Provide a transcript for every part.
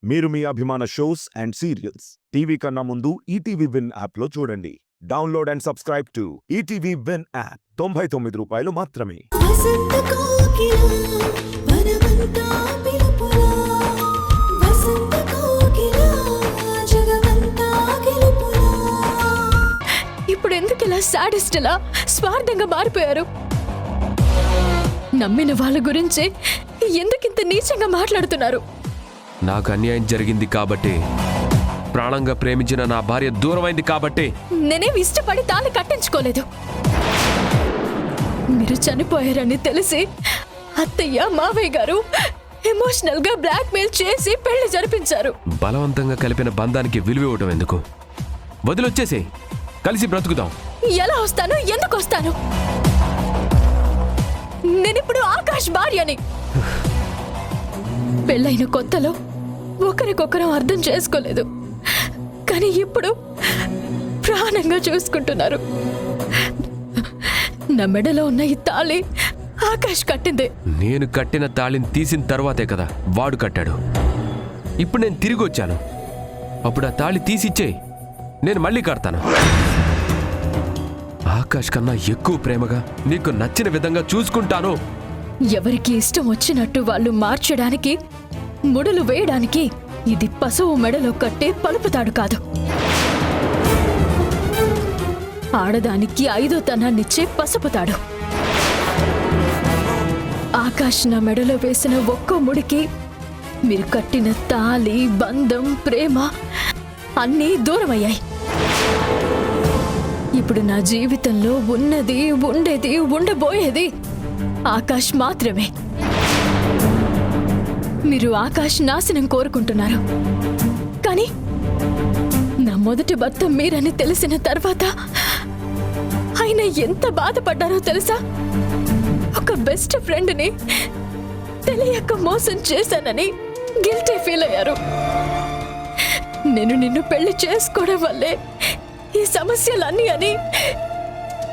మీరు మీ అభిమాన shows and serials TV కన్నా ముందు ఈటీవీ విన్ యాప్లో చూడండి. Download and subscribe to ETV win app. 99 రూపాయలు మాత్రమే. ఇప్పుడు ఎందుకు ఇలా సాడిస్ట్లా స్వార్థంగా మారిపోయారు? నమ్మిన వాళ్ళ గురించి ఎందుకింత నీచంగా మాట్లాడుతున్నారు? నాకు అన్యాయం జరిగింది కాబట్టి, ప్రాణంగా ప్రేమించిన నా భార్య దూరమైంది కాబట్టి నేనేం ఇష్టపడి తాళి కట్టించుకోలేదు. మీరు చనిపోయారని తెలిసి అత్తయ్య మావయ్య గారు ఎమోషనల్ గా బ్లాక్ మెయిల్ చేసి పెళ్లి జరిపించారు. బలవంతంగా కలిపిన బంధానికి విలువ ఇవ్వటం ఎందుకు? వదిలొచ్చేసి కలిసి బ్రతుకుదాం. ఎలా వస్తాను? ఎందుకు వస్తాను? నేనిప్పుడు ఆకాష్ భార్యని. పెళ్ళైన కొత్తలో ఒకరికొకరం అర్థం చేసుకోలేదు, కానీ ఇప్పుడు ప్రాణంగా చూసుకుంటున్నారు. నా మెడలో ఉన్న ఈ తాళి ఆకాష్ కట్టిందే. నేను కట్టిన తాళిని తీసిన తర్వాతే కదా వాడు కట్టాడు. ఇప్పుడు నేను తిరిగి వచ్చాను. అప్పుడు ఆ తాళి తీసిచ్చేయి, నేను మళ్ళీ కడతాను. ఆకాష్ కన్నా ఎక్కువ ప్రేమగా నీకు నచ్చిన విధంగా చూసుకుంటాను. ఎవరికి ఇష్టం వచ్చినట్టు వాళ్ళు మార్చడానికి, ముడులు వేయడానికి ఇది పశువు మెడలో కట్టే పలుపుతాడు కాదు. ఆడదానికి 5వ తనాన్నిచ్చే పసుపుతాడు. ఆకాష్ నా మెడలో వేసిన ఒక్కో ముడికి మీరు కట్టిన తాళి, బంధం, ప్రేమ అన్నీ దూరమయ్యాయి. ఇప్పుడు నా జీవితంలో ఉన్నది, ఉండేది, ఉండబోయేది ఆకాష్ మాత్రమే. మీరు ఆకాష్ నాశనం కోరుకుంటున్నారు, కానీ నా మొదటి భర్త మీరని తెలిసిన తర్వాత ఆయన ఎంత బాధపడ్డారో తెలుసా? ఒక బెస్ట్ ఫ్రెండ్ని తెలియక మోసం చేశానని గిల్టీ ఫీల్ అయ్యారు. నేను నిన్ను పెళ్లి చేసుకోవడం వల్లే ఈ సమస్యలన్నీ అని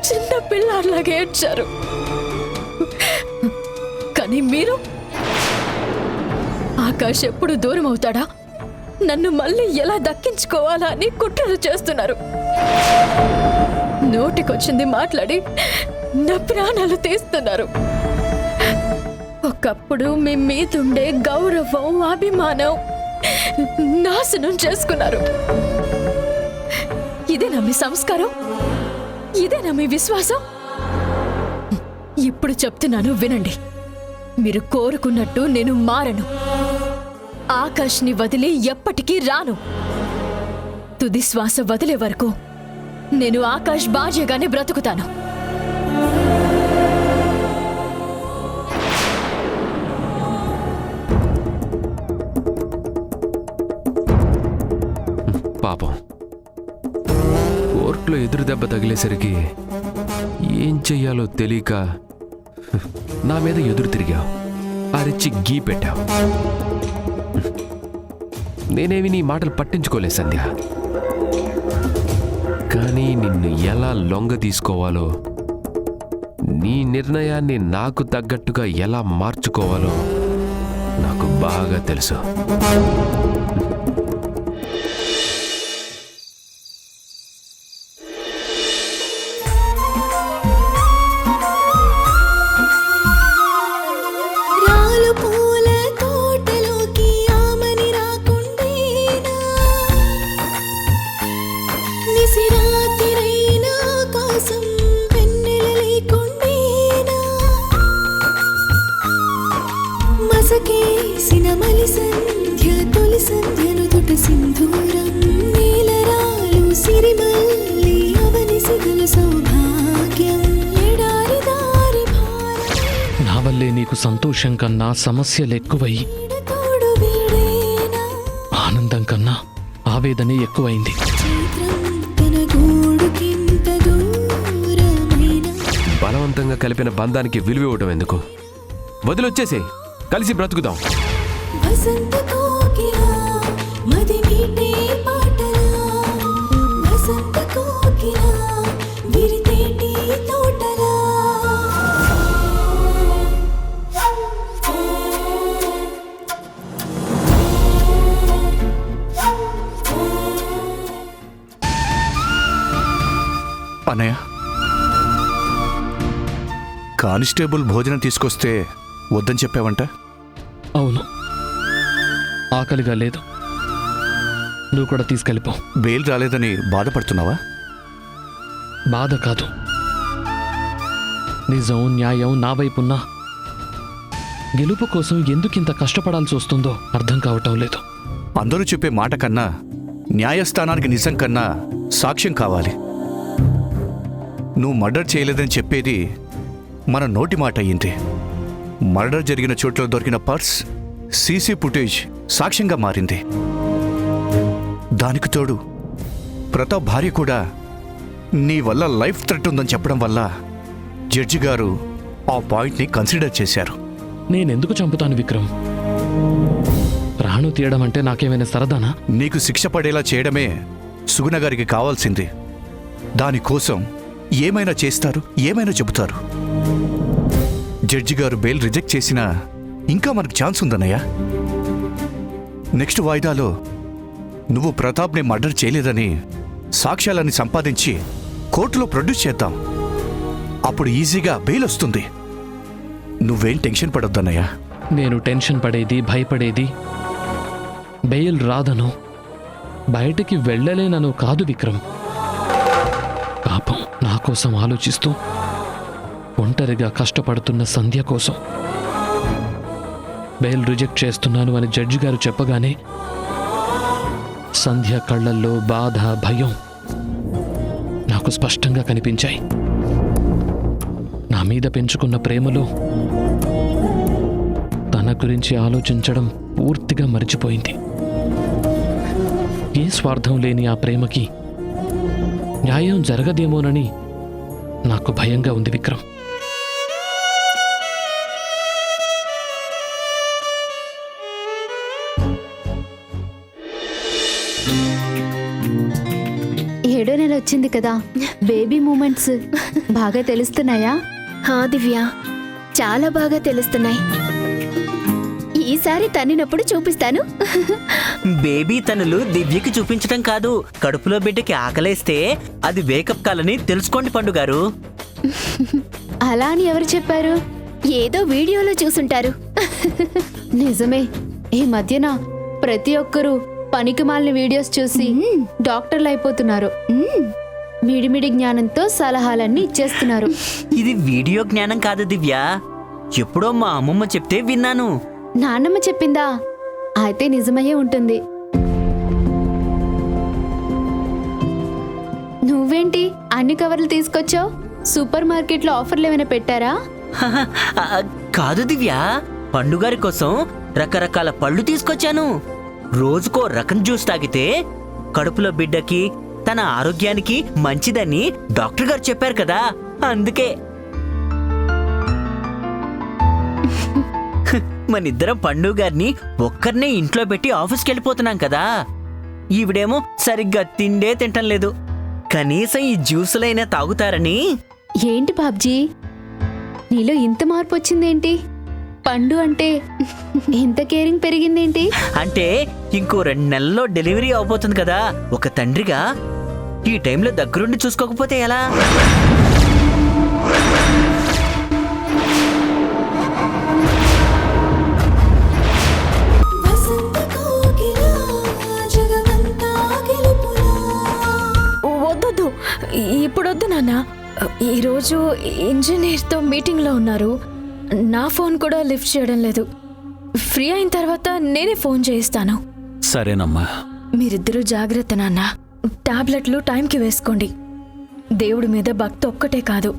చిన్న పిల్లాడిలాగా ఏడ్చారు. కానీ మీరు ఆకాష్ ఎప్పుడు దూరం అవుతాడా, నన్ను మళ్ళీ ఎలా దక్కించుకోవాలా అని కుట్రలు చేస్తున్నారు. నోటికొచ్చింది మాట్లాడి నా ప్రాణాలు తీస్తున్నారు. ఒకప్పుడు మీ మీదుండే గౌరవం, అభిమానం నాశనం చేసుకున్నారు. ఇదేనా మీ సంస్కారం? ఇదేనా మీ విశ్వాసం? ఇప్పుడు చెప్తున్నాను వినండి. మీరు కోరుకున్నట్టు నేను మారను. ఆకాష్ని వదిలి ఎప్పటికీ రాను. తుది శ్వాస వదిలే వరకు నేను ఆకాష్ భార్యగానే బ్రతుకుతాను. పాపం, కోర్టులో ఎదురు దెబ్బ తగిలేసరికి ఏం చెయ్యాలో తెలియక నా మీద ఎదురు తిరిగావు, అరిచి గీ పెట్టావు. నేనేమి నీ మాటలు పట్టించుకోలే సంధ్య, కానీ నిన్ను ఎలా లొంగ తీసుకోవాలో, నీ నిర్ణయాన్ని నాకు తగ్గట్టుగా ఎలా మార్చుకోవాలో నాకు బాగా తెలుసు. నా వల్లే నీకు సంతోషం కన్నా సమస్యలు ఎక్కువై, ఆనందం కన్నా ఆవేదనే ఎక్కువైంది. బలవంతంగా కలిపిన బంధానికి విలువ ఇవ్వటం ఎందుకు? వదిలొచ్చేసి కలిసి బ్రతుకుదాం. అన్నయ్య, కానిస్టేబుల్ భోజనం తీసుకొస్తే వద్దని చెప్పావంట. అవును, ఆకలిగా లేదు. నువ్వు కూడా తీసుకెళ్ళిపో. బెయిల్ రాలేదని బాధపడుతున్నావా? బాధ కాదు, నిజం న్యాయం నా వైపున్నా గెలుపు కోసం ఎందుకింత కష్టపడాల్సి వస్తుందో అర్థం కావటం లేదు. అందరూ చెప్పే మాట కన్నా న్యాయస్థానానికి నిజం కన్నా సాక్ష్యం కావాలి. నువ్వు మర్డర్ చేయలేదని చెప్పేది మన నోటి మాట అయ్యింది. మర్డర్ జరిగిన చోట్ల దొరికిన పర్స్, సీసీ ఫుటేజ్ సాక్ష్యంగా మారింది. దానికి తోడు ప్రతాప్ భార్య కూడా నీ వల్ల లైఫ్ థ్రెట్ ఉందని చెప్పడం వల్ల జడ్జి గారు ఆ పాయింట్ని కన్సిడర్ చేశారు. నేనెందుకు చంపుతాను విక్రమ్? ప్రాణం తీయడం అంటే నాకేమైనా సరదానా? నీకు శిక్ష పడేలా చేయడమే సుగుణ గారికి కావాల్సింది. దానికోసం ఏమైనా చేస్తారు, ఏమైనా చెబుతారు. జడ్జి గారు బెయిల్ రిజెక్ట్ చేసినా ఇంకా మనకు ఛాన్స్ ఉందన్నయ్య. నెక్స్ట్ వాయిదాలో నువ్వు ప్రతాప్ని మర్డర్ చేయలేదని సాక్ష్యాలని సంపాదించి కోర్టులో ప్రొడ్యూస్ చేద్దాం. అప్పుడు ఈజీగా బెయిల్ వస్తుంది. నువ్వేం టెన్షన్ పడొద్దన్నయ్య. నేను టెన్షన్ పడేది, భయపడేది బెయిల్ రాదను, బయటికి వెళ్ళలేనను కాదు విక్రమ్. పాపం నా కోసం ఆలోచిస్తూ ఒంటరిగా కష్టపడుతున్న సంధ్య కోసం. బెయిల్ రిజెక్ట్ చేస్తున్నాను అని జడ్జి గారు చెప్పగానే సంధ్య కళ్ళల్లో బాధ, భయం నాకు స్పష్టంగా కనిపించాయి. నా మీద పెంచుకున్న ప్రేమలో తన గురించి ఆలోచించడం పూర్తిగా మర్చిపోయింది. ఏ స్వార్థం లేని ఆ ప్రేమకి న్యాయం జరగదేమోనని నాకు భయంగా ఉంది విక్రమ్. ఏడో నెల వచ్చింది కదా, బేబీ మూమెంట్స్ బాగా తెలుస్తున్నాయా? హా దివ్య, చాలా బాగా తెలుస్తున్నాయి. ఈసారి తన్నినప్పుడు చూపిస్తాను. బేబీ తనులు దివ్యకి చూపించటం కాదు, కడుపులో బిడ్డకి ఆకలేస్తే అది వేకప్ కాలని తెలుసుకోండి పండుగారు. అలా అని ఎవరు చెప్పారు? ఏదో వీడియోలో చూసుంటారు. నిజమే, ఈ మధ్యన ప్రతి ఒక్కరూ పనికిమాలిన వీడియోస్ చూసి డాక్టర్లు అయిపోతున్నారు. మిడిమిడి జ్ఞానంతో సలహాలన్నీ ఇచ్చేస్తున్నారు. ఇది వీడియో జ్ఞానం కాదు దివ్య, ఎప్పుడో మా అమ్మమ్మ చెప్తే విన్నాను. నాన్నమ్మ చెప్పిందా? అయితే నిజమయ్యే ఉంటుంది. నువ్వేంటి అన్ని కవర్లు తీసుకొచ్చావు? సూపర్ మార్కెట్లో ఆఫర్లు ఏమైనా పెట్టారా? కాదు దివ్య, పండుగారి కోసం రకరకాల పళ్ళు తీసుకొచ్చాను. రోజుకో రకం జ్యూస్ తాగితే కడుపులో బిడ్డకి, తన ఆరోగ్యానికి మంచిదని డాక్టర్ గారు చెప్పారు కదా, అందుకే. మనిద్దరం పండు గారిని ఒక్కరినే ఇంట్లో పెట్టి ఆఫీస్కి వెళ్ళిపోతున్నాం కదా. ఈవిడేమో సరిగ్గా తిండే తింటం లేదు. కనీసం ఈ జ్యూసులైనా తాగుతారని. ఏంటి బాబ్జీ, నీలో ఇంత మార్పు వచ్చిందేంటి? పండు అంటే ఇంత కేరింగ్ పెరిగిందేంటి? అంటే ఇంకో 2 నెలల్లో డెలివరీ అవబోతుంది కదా. ఒక తండ్రిగా ఈ టైంలో దగ్గరుండి చూసుకోకపోతే ఎలా? వద్దొద్దు, ఇప్పుడొద్దు నాన్న. ఈరోజు ఇంజనీర్తో మీటింగ్లో ఉన్నారు. నా ఫోన్ కూడా లిఫ్ట్ చేయడం లేదు. ఫ్రీ అయిన తర్వాత నేనే ఫోన్ చేయిస్తాను. సరేనమ్మా. మీరిద్దరూ జాగ్రత్త నాన్న. టాబ్లెట్లు టైంకి వేసుకోండి. దేవుడి మీద భక్తి ఒక్కటే కాదు,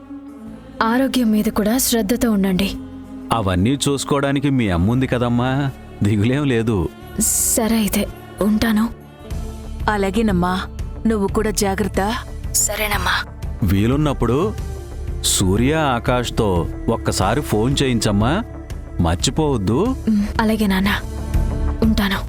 ఆరోగ్యం మీద కూడా శ్రద్ధతో ఉండండి. అవన్నీ చూసుకోవడానికి మీ అమ్ముంది కదమ్మా, దిగులేం లేదు. సరే అయితే ఉంటాను. అలాగేనమ్మా, నువ్వు కూడా జాగ్రత్త. సరేనమ్మా. వీలున్నప్పుడు సూర్య, ఆకాష్తో ఒక్కసారి ఫోన్ చేయించమ్మా, మర్చిపోవద్దు. అలాగే నాన్న, ఉంటాను.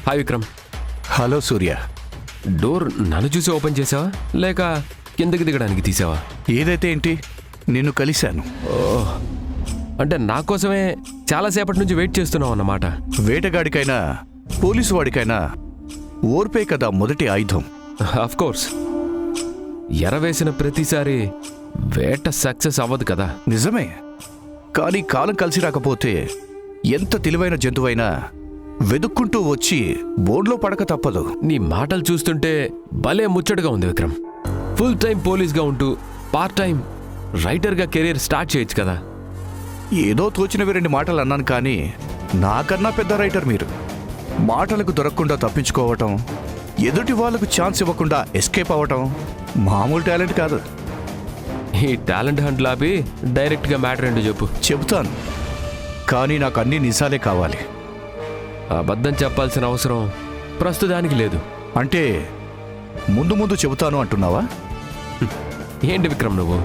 హాయ్ విక్రమ్. హలో సూర్య. డోర్ నన్ను చూసి ఓపెన్ చేసావా లేక కిందకి దిగడానికి తీసావా? ఏదైతే ఏంటి, నిన్ను కలిశాను. అంటే నా కోసమే చాలాసేపటి నుంచి వెయిట్ చేస్తున్నావు అన్నమాట. వేటగాడికైనా పోలీసు వాడికైనా ఓర్పే కదా మొదటి ఆయుధం. ఆఫ్ కోర్స్, ఎరవేసిన ప్రతిసారి వేట సక్సెస్ అవ్వదు కదా. నిజమే, కానీ కాలం కలిసి రాకపోతే ఎంత తెలివైన జంతువైనా వెదుక్కుంటూ వచ్చి బోర్డులో పడక తప్పదు. నీ మాటలు చూస్తుంటే భలే ముచ్చటగా ఉంది విక్రమ్. ఫుల్ టైం పోలీస్గా ఉంటూ పార్ట్ టైం రైటర్గా కెరీర్ స్టార్ట్ చేయొచ్చు కదా. ఏదో తోచినవి 2 మాటలు అన్నాను, కానీ నాకన్నా పెద్ద రైటర్ మీరు. మాటలకు దొరకకుండా తప్పించుకోవటం, ఎదుటి వాళ్ళకు ఛాన్స్ ఇవ్వకుండా ఎస్కేప్ అవ్వటం మామూలు టాలెంట్ కాదు. ఈ టాలెంట్ హంట్ లాపి డైరెక్ట్గా మ్యాటర్ ఏంటో చెప్పు. చెబుతాను, కానీ నాకు అన్ని నిజాలే కావాలి. అబద్ధం చెప్పాల్సిన అవసరం ప్రస్తుతానికి లేదు. అంటే ముందు ముందు చెబుతాను అంటున్నావా? ఏంటి విక్రమ్ నువ్వు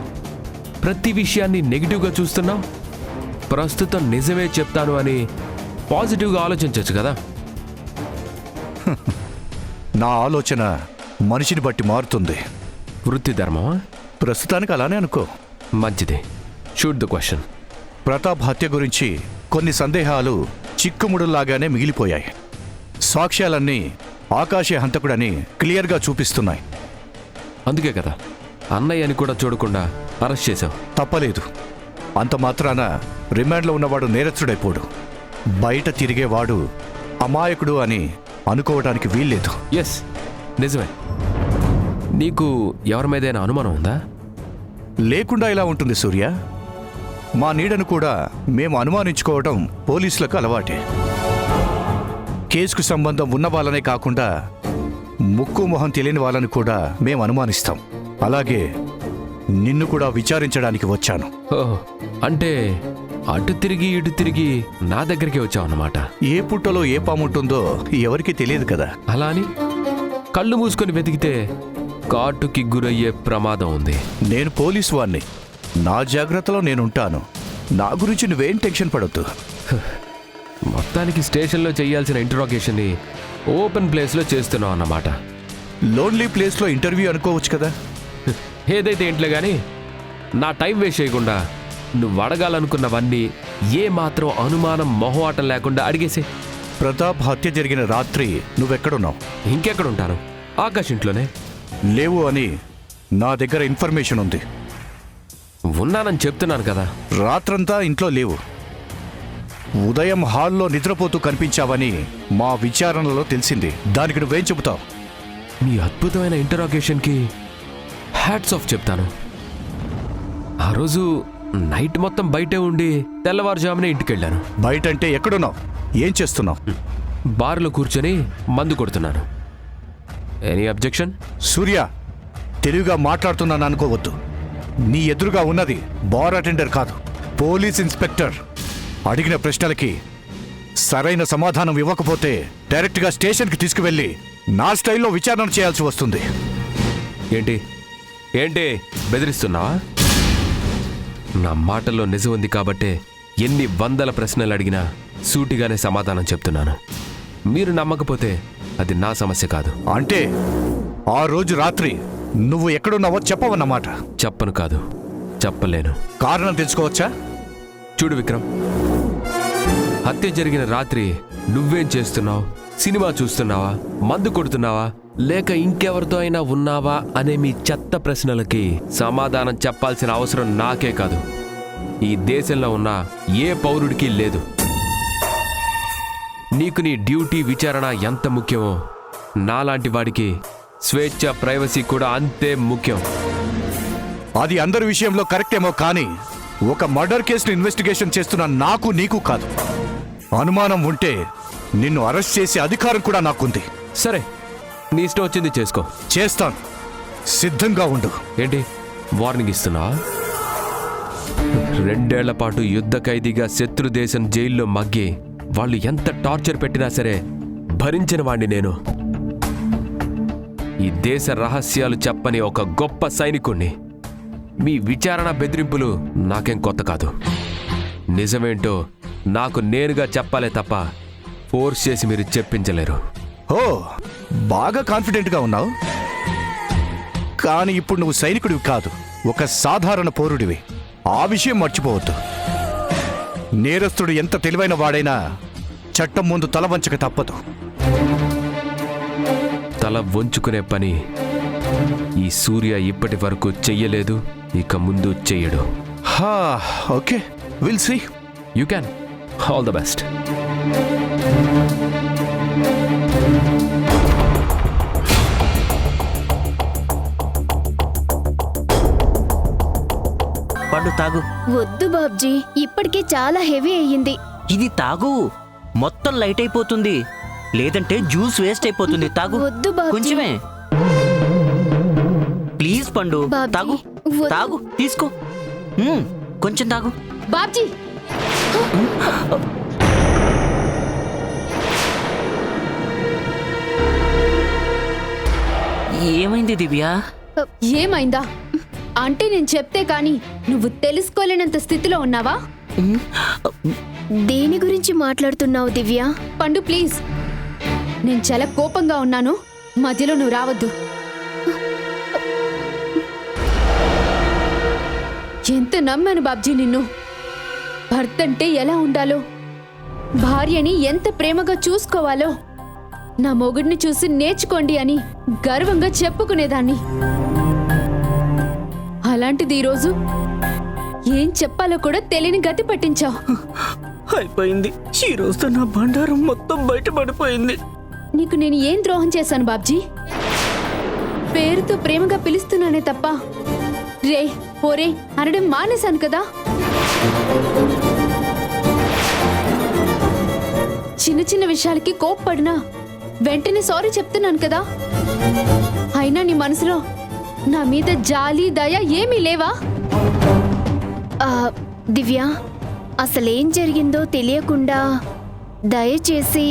ప్రతి విషయాన్ని నెగిటివ్గా చూస్తున్నావు? ప్రస్తుతం నిజమే చెప్తాను అని పాజిటివ్గా ఆలోచించవచ్చు కదా. నా ఆలోచన మనిషిని బట్టి మారుతుంది. వృత్తి ధర్మమా? ప్రస్తుతానికి అలానే అనుకో. మంచిది, షూట్ ద క్వశ్చన్. ప్రతాప్ హత్య గురించి కొన్ని సందేహాలు చిక్కుముడులాగానే మిగిలిపోయాయి. సాక్ష్యాలన్నీ ఆకాశే హంతకుడని క్లియర్గా చూపిస్తున్నాయి. అందుకే కదా అన్నయ్య అని కూడా చూడకుండా అరెస్ట్ చేశావు. తప్పలేదు. అంత మాత్రాన రిమాండ్లో ఉన్నవాడు నేరస్తుడైపోడు. బయట తిరిగేవాడు అమాయకుడు అని అనుకోవడానికి వీల్లేదు. ఎస్, నిజమే. నీకు ఎవరి మీదైనా అనుమానం ఉందా? లేకుండా ఇలా ఉంటుంది సూర్య. మా నీడను కూడా మేము అనుమానించుకోవడం పోలీసులకు అలవాటే. కేసుకు సంబంధం ఉన్న వాళ్ళనే కాకుండా ముక్కు మొహం తెలియని వాళ్ళని కూడా మేము అనుమానిస్తాం. అలాగే నిన్ను కూడా విచారించడానికి వచ్చాను. ఓహ్, అంటే అటు తిరిగి ఇటు తిరిగి నా దగ్గరికి వచ్చావు అన్నమాట. ఏ పుట్టలో ఏ పాముంటుందో ఎవరికి తెలియదు కదా. అలా అని కళ్ళు మూసుకొని వెతికితే కాటుకి గురయ్యే ప్రమాదం ఉంది. నేను పోలీసు వాణ్ణి, నా జాగ్రత్తలో నేనుంటాను. నా గురించి నువ్వేం టెన్షన్ పడొద్దు. మొత్తానికి స్టేషన్లో చేయాల్సిన ఇంటరాగేషన్ని ఓపెన్ ప్లేస్లో చేస్తున్నావు అన్నమాట. లోన్లీ ప్లేస్లో ఇంటర్వ్యూ అనుకోవచ్చు కదా. ఏదైతే ఏంట్లో కానీ నా టైం వేస్ట్ చేయకుండా నువ్వు అడగాలనుకున్నవన్నీ ఏ మాత్రం అనుమానం మొహమాటం లేకుండా అడిగేసే. ప్రతాప్ హత్య జరిగిన రాత్రి నువ్వెక్కడున్నావు? ఇంకెక్కడుంటాను, ఆకాష్ ఇంట్లోనే. లేవు అని నా దగ్గర ఇన్ఫర్మేషన్ ఉంది. ఉన్నానని చెప్తున్నాను కదా. రాత్రంతా ఇంట్లో లేవు. ఉదయం హాల్లో నిద్రపోతూ కనిపించావని మా విచారణలో తెలిసింది. దానికి నువ్వేం చెబుతావు? నీ అద్భుతమైన ఇంటరాగేషన్కి హ్యాట్స్ ఆఫ్ చెప్తాను. ఆ రోజు నైట్ మొత్తం బయటే ఉండి తెల్లవారుజామునే ఇంటికెళ్ళాను. బయట అంటే ఎక్కడున్నావు? ఏం చేస్తున్నావు? బార్లో కూర్చొని మందు కొడుతున్నాను. Any objection? సూర్య, తెలివిగా మాట్లాడుతున్నాను అనుకోవద్దు. నీ ఎదురుగా ఉన్నది బార్ అటెండర్ కాదు, పోలీస్ ఇన్స్పెక్టర్. అడిగిన ప్రశ్నలకి సరైన సమాధానం ఇవ్వకపోతే డైరెక్ట్గా స్టేషన్కి తీసుకువెళ్ళి నా స్టైల్లో విచారణ చేయాల్సి వస్తుంది. ఏంటి ఏంటి బెదిరిస్తున్నావా? నా మాటల్లో నిజం ఉంది కాబట్టే ఎన్ని వందల ప్రశ్నలు అడిగినా సూటిగానే సమాధానం చెప్తున్నాను. మీరు నమ్మకపోతే అది నా సమస్య కాదు. అంటే ఆ రోజు రాత్రి నువ్వు ఎక్కడున్నావో చెప్పవన్నమాట. చెప్పను కాదు, చెప్పలేను. కారణం తెలుసుకోవచ్చా? చూడు విక్రమ్, హత్య జరిగిన రాత్రి నువ్వేం చేస్తున్నావు? సినిమా చూస్తున్నావా, మందు కొడుతున్నావా, లేక ఇంకెవరితో అయినా ఉన్నావా అనే మీ చెత్త ప్రశ్నలకి సమాధానం చెప్పాల్సిన అవసరం నాకే కాదు, ఈ దేశంలో ఉన్న ఏ పౌరుడికి లేదు. నీకు నీ డ్యూటీ విచారణ ఎంత ముఖ్యమో నాలాంటి వాడికి స్వేచ్ఛ, ప్రైవసీ కూడా అంతే ముఖ్యం. అది అందరి విషయంలో కరెక్టేమో, కానీ ఒక మర్డర్ కేసును ఇన్వెస్టిగేషన్ చేస్తున్న నాకు నీకు కాదు. అనుమానం ఉంటే నిన్ను అరెస్ట్ చేసే అధికారం కూడా నాకుంది. సరే, నీ ఇష్టం వచ్చింది చేసుకో. చేస్తాను, సిద్ధంగా ఉండు. ఏంటి వార్నింగ్ ఇస్తున్నావా? 2 ఏళ్ల పాటు యుద్ధ ఖైదీగా శత్రు దేశం జైల్లో మగ్గి వాళ్ళు ఎంత టార్చర్ పెట్టినా సరే భరించిన వాణ్ణి నేను. ఈ దేశ రహస్యాలు చెప్పని ఒక గొప్ప సైనికుణ్ణి. మీ విచారణ బెదిరింపులు నాకేం కొత్త కాదు. నిజమేంటో నాకు నేనుగా చెప్పాలే తప్ప ఫోర్స్ చేసి మీరు చెప్పించలేరు. ఓ బాగా కాన్ఫిడెంట్గా ఉన్నావు. కానీ ఇప్పుడు నువ్వు సైనికుడివి కాదు, ఒక సాధారణ పౌరుడివి. ఆ విషయం మర్చిపోవద్దు. నేరస్తుడు ఎంత తెలివైన వాడైనా చట్టం ముందు తల వంచక తప్పదు. తల వంచుకునే పని ఈ సూర్య ఇప్పటి వరకు చెయ్యలేదు, ఇక ముందు చెయ్యడు. Okay, will see. You can. All the best. పండు తాగు. వద్దు బాబ్జీ, ఇప్పటికే చాలా హెవీ అయ్యింది. ఇది తాగు, మొత్తం లైట్ అయిపోతుంది. లేదంటే జ్యూస్ వేస్ట్ అయిపోతుంది. తాగు. వద్దు బాబ్జీ. కొంచెమే ప్లీజ్ పండు. బాబ్జీ, తాగు వద్దు. తాగు, తీసుకో. కొంచెం తాగు. బాబ్జీ, ఏమైంది దివ్య? ఏమైందా అంటే నేను చెప్తే కాని నువ్వు తెలుసుకోలేనంత స్థితిలో ఉన్నావా? దేని గురించి మాట్లాడుతున్నావు దివ్య? పండు ప్లీజ్, నేను చాలా కోపంగా ఉన్నాను, మధ్యలో నువ్వు రావద్దు. ఎంత నమ్మాను బాబ్జీ నిన్ను. భర్త అంటే ఎలా ఉండాలో, భార్యని ఎంత ప్రేమగా చూసుకోవాలో నా మొగుడిని చూసి నేర్చుకోండి అని గర్వంగా చెప్పుకునేదాన్ని. అలాంటిది ఈరోజు ఏం చెప్పాలో కూడా తెలియని గతి పట్టించావు. అయిపోయింది. ఈ రోజుతో నా బండారం మొత్తం బయటపడిపోయింది. నీకు నేను ఏం ద్రోహం చేశాను బాబ్జీ? పేరుతో ప్రేమగా పిలుస్తున్నానే తప్ప రే ఓరే అనడం మానేశాను కదా. చిన్న చిన్న విషయాలకి కోప్పడినా వెంటనే సారీ చెప్తున్నాను కదా. అయినా నీ మనసులో నా మీద జాలి దయ ఏమీ లేవా? దివ్య, అసలేం జరిగిందో తెలియకుండా దయచేసి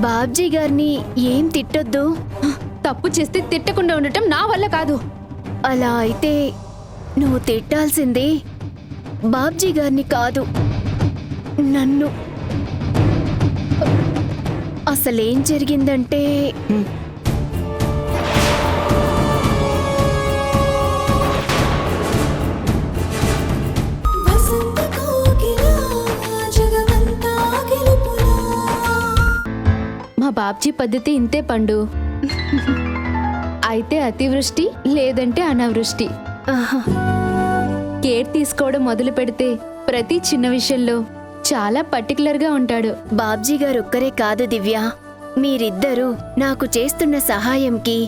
బాబ్జీ గారిని ఏం తిట్టొద్దు. తప్పు చేస్తే తిట్టకుండా ఉండటం నా వల్ల కాదు. అలా అయితే నువ్వు తిట్టాల్సింది బాబ్జీ గారిని కాదు, నన్ను. అసలేం జరిగిందంటే మా బాబ్జీ పద్ధతి ఇంతే పండు. అయితే అతివృష్టి లేదంటే అనావృష్టి. కేర్ తీసుకోవడం మొదలు పెడితే ప్రతి చిన్న విషయంలో చాలా పర్టికులర్గా ఉంటాడు. బాబ్జీ గారు ఒక్కరే కాదు దివ్య, మీరిద్దరూ నాకు చేస్తున్న సహాయంకి,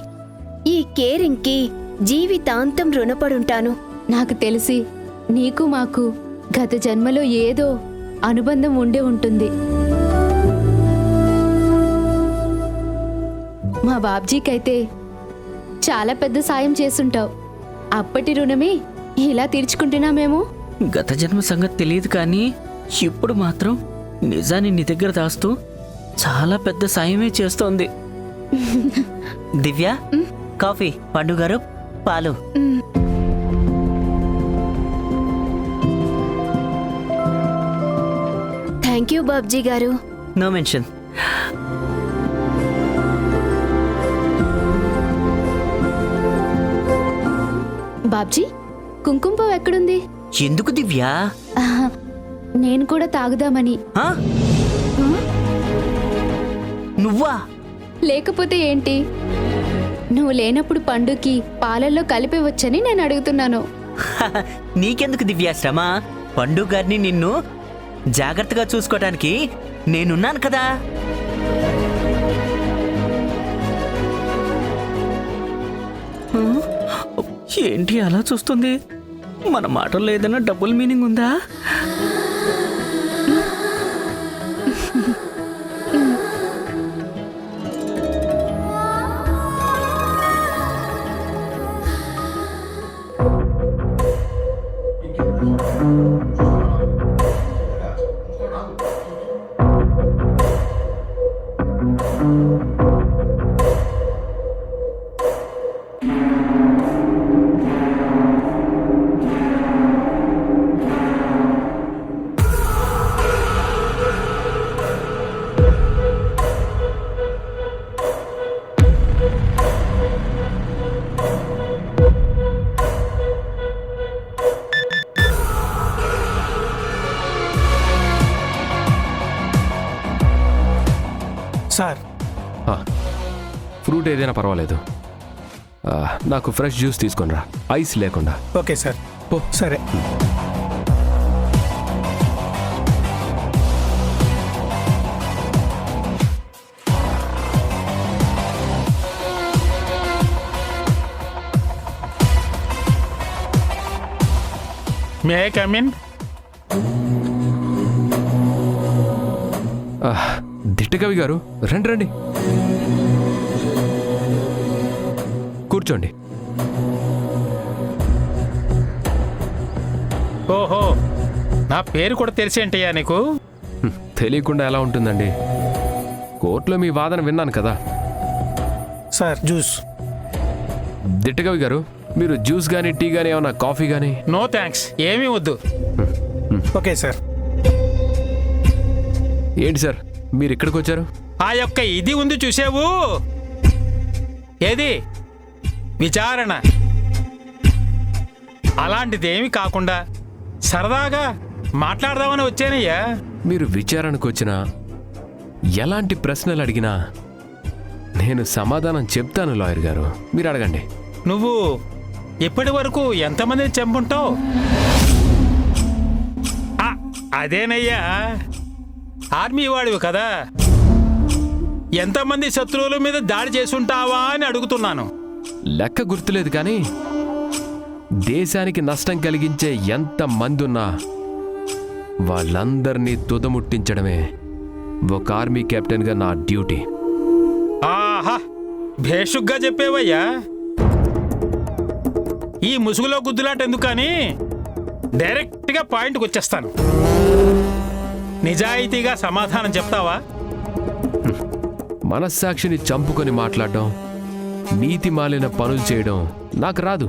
ఈ కేరింగ్కి జీవితాంతం రుణపడుంటాను. నాకు తెలిసి నీకు మాకు గత జన్మలో ఏదో అనుబంధం ఉండే ఉంటుంది. మా బాబ్జీకైతే చాలా పెద్ద సాయం చేసుంటావు. అప్పటి రుణమే ఇలా తీర్చుకుంటున్నామేమో. గత జన్మ సంగతి తెలియదు కానీ ఇప్పుడు మాత్రం నిజాన్ని నీ దగ్గర దాస్తూ చాలా పెద్ద సాయమే చేస్తోంది. దివ్య, కాఫీ. పండు గారు, పాలు. థ్యాంక్ యూ బాబ్జీ గారు. No mention. బాబ్జీ, కుంకుమ పువ్వు ఎక్కడుంది? ఎందుకు దివ్య? ఆహా, నేను కూడా తాగుదామని. ఆ? నువ్వా? లేకపోతే ఏంటి? నువ్వు లేనప్పుడు పండుకి పాలల్లో కలిపివచ్చని నేను అడుగుతున్నాను. నీకెందుకు దివ్య శ్రమ? పండు గారిని నిన్ను జాగ్రత్తగా చూసుకోవటానికి నేనున్నాను కదా. ఏంటి అలా చూస్తుంది? మన మాటల్లో ఏదైనా డబుల్ మీనింగ్ ఉందా? ఫ్రూట్ ఏదైనా పర్వాలేదు. నాకు ఫ్రెష్ జ్యూస్ తీసుకొని రా, ఐస్ లేకుండా. Okay sir. పో. సరే. May I come in? Dittakavi గారు, రండి రండి, కూర్చోండి. ఓహో, నా పేరు కూడా తెలిసేంటయ్యా నీకు? తెలియకుండా ఎలా ఉంటుందండి? కోర్టులో మీ వాదన విన్నాను కదా. Sir juice. దిట్టకవి గారు, మీరు జ్యూస్ కానీ టీ కానీ ఏమన్నా కాఫీ కానీ? నో థ్యాంక్స్, ఏమీ వద్దు. Okay sir. ఏంటి సార్ మీరు ఇక్కడికి వచ్చారు? ఆ యొక్క ఇది ఉంది చూసావు, ఏది విచారణ, అలాంటిదేమీ కాకుండా సరదాగా మాట్లాడదామని వచ్చానయ్యా. మీరు విచారణకు వచ్చినా ఎలాంటి ప్రశ్నలు అడిగినా నేను సమాధానం చెప్తాను లాయర్ గారు, మీరు అడగండి. నువ్వు ఇప్పటి వరకు ఎంతమందిని చంపుంటావు? అదేనయ్యా, ఆర్మీ వాడివి కదా, ఎంతమంది శత్రువుల మీద దాడి చేసుంటావా అని అడుగుతున్నాను. లెక్క గుర్తులేదు కానీ దేశానికి నష్టం కలిగించే ఎంత మంది ఉన్నా వాళ్ళందరినీ తుదముట్టించడమే ఒక ఆర్మీ కెప్టెన్గా నా డ్యూటీ. ఆహా, భేషుగ్గా చెప్పేవయ్యా. ఈ ముసుగులో గుద్దులాట ఎందుకు కానీ డైరెక్ట్గా పాయింట్కి వచ్చేస్తాను. నిజాయితీగా సమాధానం చెప్తావా? మనస్సాక్షిని చంపుకొని మాట్లాడడం, నీతి మాలిన పనులు చేయడం నాకు రాదు.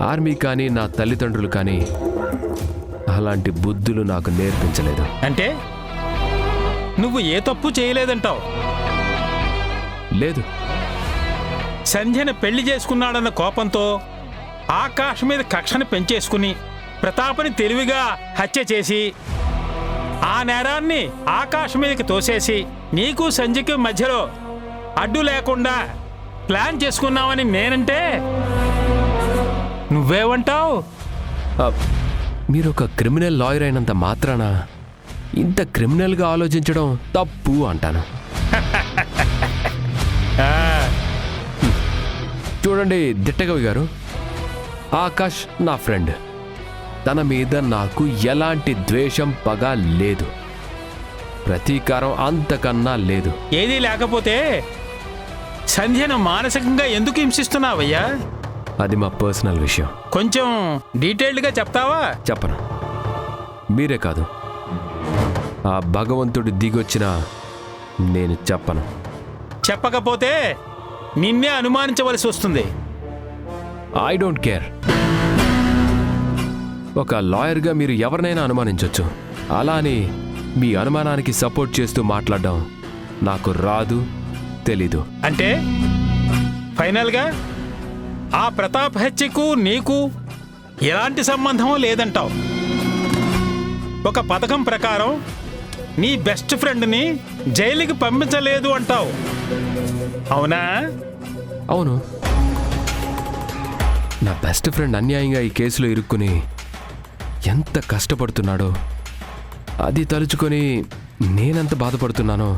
ఆర్మీ కానీ నా తల్లిదండ్రులు కానీ అలాంటి బుద్ధులు నాకు నేర్పించలేదు. అంటే నువ్వు ఏ తప్పు చేయలేదంటావు? లేదు. సంధ్యను పెళ్లి చేసుకున్నాడన్న కోపంతో ఆకాష్ మీద కక్షను పెంచేసుకుని ప్రతాప్ని తెలివిగా హత్య చేసి ఆ నేరాన్ని ఆకాష్ మీదకి తోసేసి నీకు సంధ్యకి మధ్యలో అడ్డు లేకుండా ప్లాన్ చేసుకున్నావని నేనంటే నువ్వేమంటావు? మీరు ఒక క్రిమినల్ లాయర్ అయినంత మాత్రాన ఇంత క్రిమినల్గా ఆలోచించడం తప్పు అంటాను. చూడండి దిట్టకవి గారు, ఆకాష్ నా ఫ్రెండ్. తన మీద నాకు ఎలాంటి ద్వేషం పగ లేదు, ప్రతీకారం అంతకన్నా లేదు. ఏదీ లేకపోతే సంధ్యను మానసికంగా ఎందుకు హింసిస్తున్నావయ్యా? అది మా పర్సనల్ విషయం. కొంచెం డీటెయిల్డ్గా చెప్తావా? చెప్పను. మీరే కాదు, ఆ భగవంతుడు దిగొచ్చినా నేను చెప్పను. చెప్పకపోతే నిన్నే అనుమానించవలసి వస్తుంది. I don't care. ఒక లాయర్గా మీరు ఎవరినైనా అనుమానించవచ్చు. అలా అని మీ అనుమానానికి సపోర్ట్ చేస్తూ మాట్లాడడం నాకు రాదు, తెలీదు. అంటే ఫైనల్గా ఆ ప్రతాప్ హత్యకు నీకు ఎలాంటి సంబంధం లేదంటావు. ఒక పథకం ప్రకారం నీ బెస్ట్ ఫ్రెండ్ని జైలుకి పంపించలేదు అంటావు, అవునా? అవును. నా బెస్ట్ ఫ్రెండ్ అన్యాయంగా ఈ కేసులో ఇరుక్కుని ఎంత కష్టపడుతున్నాడో అది తలుచుకొని నేనెంత బాధపడుతున్నానో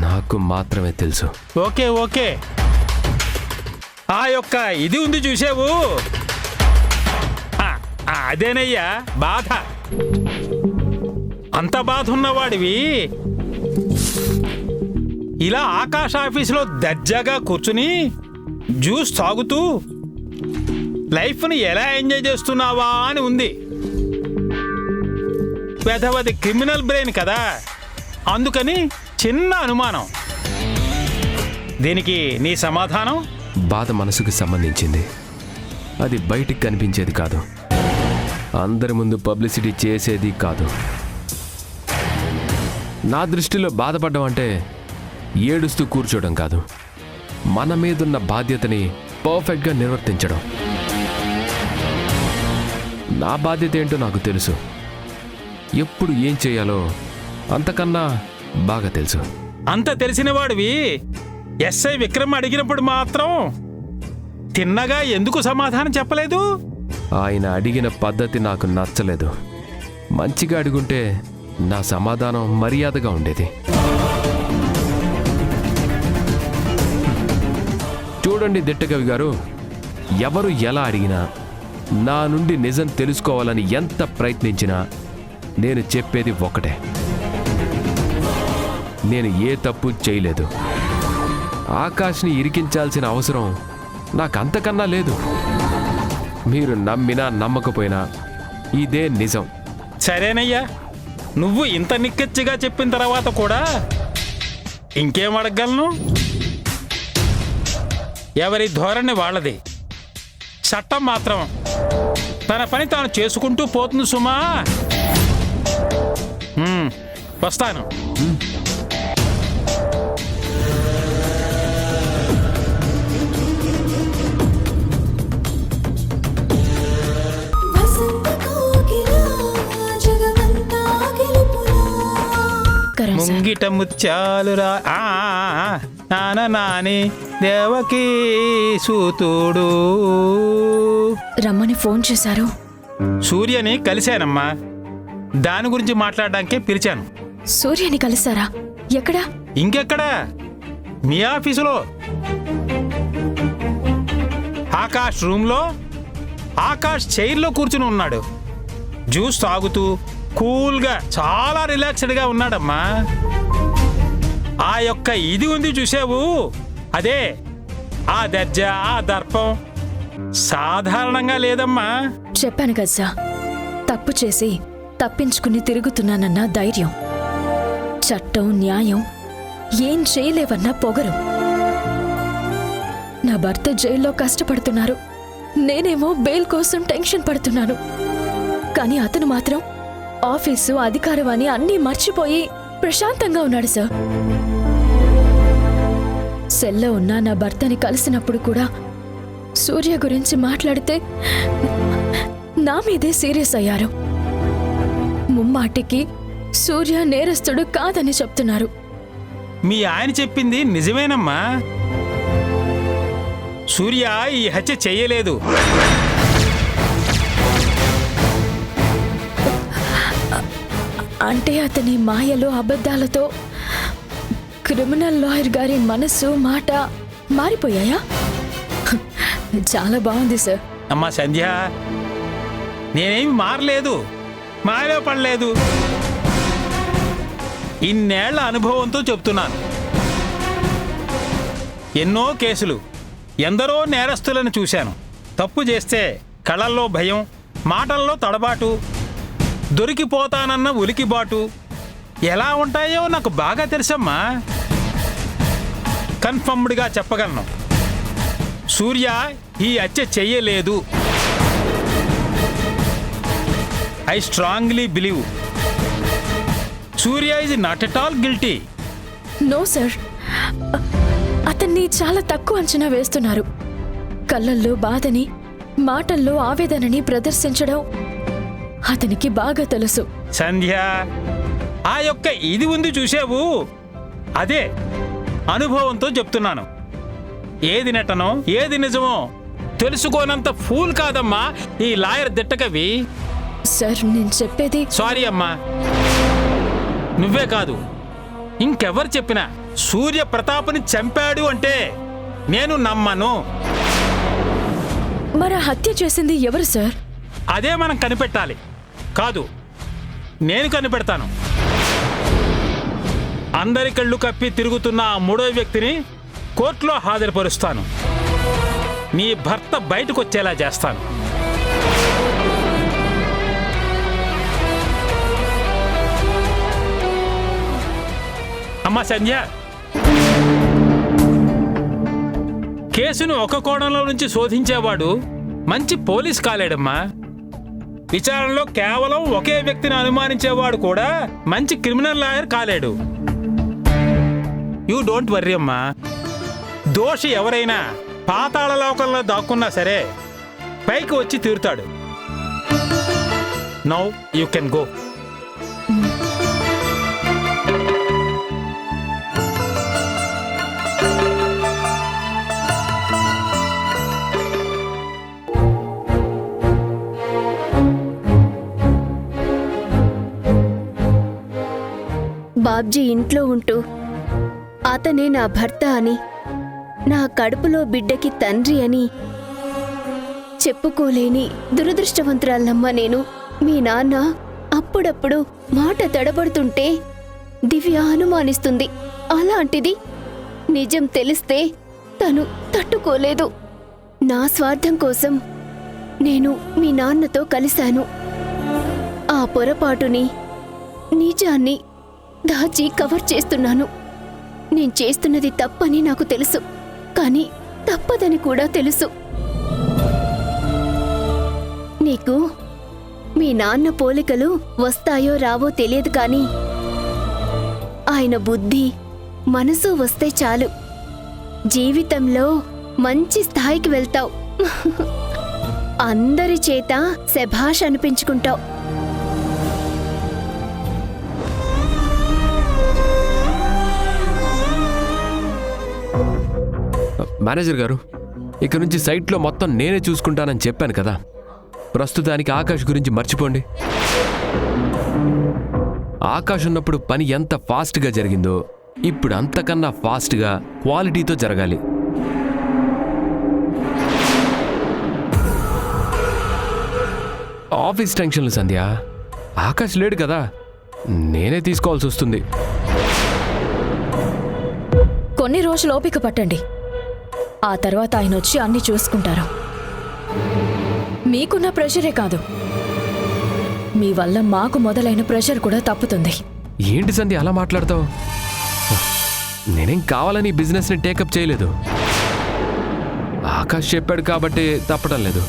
నాకు మాత్రమే తెలుసు. ఓకే ఓకే, ఆ యొక్క ఇది ఉంది చూసావు, అదేనయ్యా బాధ. అంత బాధ ఉన్నవాడివి ఇలా ఆకాశ ఆఫీసులో దర్జాగా కూర్చుని జ్యూస్ తాగుతూ లైఫ్ని ఎలా ఎంజాయ్ చేస్తున్నావా అని ఉంది. పెదవది క్రిమినల్ బ్రెయిన్ కదా, అందుకని చిన్న అనుమానం. దీనికి నీ సమాధానం? బాధ మనసుకు సంబంధించింది, అది బయటికి కనిపించేది కాదు, అందరి ముందు పబ్లిసిటీ చేసేది కాదు. నా దృష్టిలో బాధపడడం అంటే ఏడుస్తూ కూర్చోవడం కాదు, మన మీదున్న బాధ్యతని పర్ఫెక్ట్గా నిర్వర్తించడం. నా బాధ్యత ఏంటో నాకు తెలుసు, ఎప్పుడు ఏం చేయాలో అంతకన్నా బాగా తెలుసు. అంత తెలిసిన వాడివి ఎస్ఐ విక్రమ్ అడిగినప్పుడు మాత్రం తిన్నగా ఎందుకు సమాధానం చెప్పలేదు? ఆయన అడిగిన పద్ధతి నాకు నచ్చలేదు. మంచిగా అడుగుంటే నా సమాధానం మర్యాదగా ఉండేది. చూడండి దిట్టకవి గారు, ఎవరు ఎలా అడిగినా, నా నుండి నిజం తెలుసుకోవాలని ఎంత ప్రయత్నించినా నేను చెప్పేది ఒకటే: నేను ఏ తప్పు చేయలేదు. ఆకాష్ని ఇరికించాల్సిన అవసరం నాకంతకన్నా లేదు. మీరు నమ్మినా నమ్మకపోయినా ఇదే నిజం. సరేనయ్యా, నువ్వు ఇంత నిక్కచ్చిగా చెప్పిన తర్వాత కూడా ఇంకేం అడగలను? ఎవరి ధోరణి వాళ్ళది. చట్టం మాత్రం తన పని తాను చేసుకుంటూ పోతుంది సుమా. వస్తాను. ముంగిట ముత్యాలురా నాన నాని దేవకీ సూతుడు. రమ్మని ఫోన్ చేశారు. సూర్యని కలిశానమ్మా. దాని గురించి మాట్లాడడానికే పిలిచాను. సూర్యని కలిశారా? ఎక్కడా? ఇంకెక్కడా, మీ ఆఫీసులో. ఆకాష్ రూమ్లో ఆకాష్ చైర్లో కూర్చుని ఉన్నాడు. జ్యూస్ తాగుతూ కూల్గా చాలా రిలాక్స్డ్గా ఉన్నాడమ్మా. ఆ యొక్క ఇది ఉంది చూసావు, అదే ఆ దర్జా, ఆ దర్పం సాధారణంగా లేదమ్మా. చెప్పాను కదా సార్, తప్పు చేసి తప్పించుకుని తిరుగుతున్నానన్న ధైర్యం, చట్టం న్యాయం ఏం చేయలేవన్న పొగరు. నా భర్త జైల్లో కష్టపడుతున్నారు, నేనేమో బెయిల్ కోసం టెన్షన్ పడుతున్నాను. కానీ అతను మాత్రం ఆఫీసు, అధికారం అని అన్నీ మర్చిపోయి ప్రశాంతంగా ఉన్నాడు సార్. సెల్లో ఉన్న నా భర్తని కలిసినప్పుడు కూడా సూర్య గురించి మాట్లాడితే నా మీదే సీరియస్ అయ్యారు. ముమ్మాటికి సూర్య నేరస్తుడు కాదని చెప్తున్నారు. మీ ఆయన చెప్పింది నిజమేనమ్మా. సూర్య ఈ హత్య చెయ్యలేదు. అంటే అతని మాయలు, అబద్ధాలతో క్రిమినల్ లాయర్ గారి మనసు, మాట మారిపోయాయా? చాలా బాగుంది సార్. అమ్మా సంధ్య, నేనేమి మారలేదు, మాయలో పడలేదు. ఇన్నేళ్ల అనుభవంతో చెప్తున్నాను. ఎన్నో కేసులు, ఎందరో నేరస్తులను చూశాను. తప్పు చేస్తే కళ్ళల్లో భయం, మాటల్లో తడబాటు, దొరికిపోతానన్న ఉలికిబాటు ఎలా ఉంటాయో నాకు బాగా తెలుసమ్మా. కన్ఫర్మ్డ్గా చెప్పగలను, సూర్య ఈ హత్య చెయ్యలేదు. I strongly believe Surya is not at all guilty. No sir, అతన్ని చాలా తక్కువ అంచనా వేస్తున్నారు. కళ్ళల్లో బాధని, మాటల్లో ఆవేదనని ప్రదర్శించడం అతనికి బాగా తెలుసు. సంధ్య, ఆ యొక్క ఇది ఉంది చూసావు, అదే అనుభవంతో చెప్తున్నాను. ఏది నటనో ఏది నిజమో తెలుసుకోనంత ఫూల్ కాదమ్మా ఈ లాయర్ దిట్టకవి. సార్, నేను చెప్పేది. సారీ అమ్మా, నువ్వే కాదు ఇంకెవరు చెప్పినా సూర్య ప్రతాప్ని చంపాడు అంటే నేను నమ్మను. మరి హత్య చేసింది ఎవరు సార్? అదే మనం కనిపెట్టాలి. కాదు, నేను కనిపెడతాను. అందరి కళ్ళు కప్పి తిరుగుతున్న ఆ మూడో వ్యక్తిని కోర్టులో హాజరుపరుస్తాను. నీ భర్త బయటకు వచ్చేలా చేస్తాను. అమ్మా సంధ్య, కేసును ఒక కోణంలో నుంచి శోధించేవాడు మంచి పోలీస్ కాలేడమ్మా. విచారణలో కేవలం ఒకే వ్యక్తిని అనుమానించేవాడు కూడా మంచి క్రిమినల్ లాయర్ కాలేడు. యూ డోంట్ వర్రీ అమ్మా. దోషి ఎవరైనా పాతాళ లోకంలో దాక్కున్నా సరే పైకి వచ్చి తీరుతాడు. Now you can go. Babji ఇంట్లో ఉంటూ అతనే నా భర్త అని, నా కడుపులో బిడ్డకి తండ్రి అని చెప్పుకోలేని దురదృష్టవంతురాలమ్మ నేను. మీ నాన్న అప్పుడప్పుడు మాట తడబడుతుంటే దివ్య అనుమానిస్తుంది. అలాంటిది నిజం తెలిస్తే తను తట్టుకోలేదు. నా స్వార్థం కోసం నేను మీ నాన్నతో కలిశాను. ఆ పొరపాటుని, నిజాన్ని దాచి కవర్ చేస్తున్నాను. నేను చేస్తున్నది తప్పని నాకు తెలుసు, కానీ తప్పదని కూడా తెలుసు. నీకు మీ నాన్న పోలికలు వస్తాయో రావో తెలియదు, కానీ ఆయన బుద్ధి, మనసు వస్తే చాలు, జీవితంలో మంచి స్థాయికి వెళ్తావు. అందరి చేత శభాష్ అనిపించుకుంటావు. మేనేజర్ గారు, ఇక నుంచి సైట్లో మొత్తం నేనే చూసుకుంటానని చెప్పాను కదా. ప్రస్తుతానికి ఆకాష్ గురించి మర్చిపోండి. ఆకాష్ ఉన్నప్పుడు పని ఎంత ఫాస్ట్గా జరిగిందో ఇప్పుడు అంతకన్నా ఫాస్ట్గా క్వాలిటీతో జరగాలి. ఆఫీస్ టెన్షన్లు సంధ్య, ఆకాష్ లేడు కదా, నేనే తీసుకోవాల్సి వస్తుంది. కొన్ని రోజులు ఓపిక పట్టండి. ఆ తర్వాత ఆయన వచ్చి అన్ని చూసుకుంటారు. మీకున్న ప్రెషరే కాదు, మీ వల్ల మాకు మొదలైన ప్రెషర్ కూడా తప్పుతుంది. ఏంటి సంధ్య అలా మాట్లాడతావు? నేనేం కావాలని బిజినెస్ని టేకప్ చేయలేదు. ఆకాష్ చెప్పాడు కాబట్టి తప్పడం లేదు.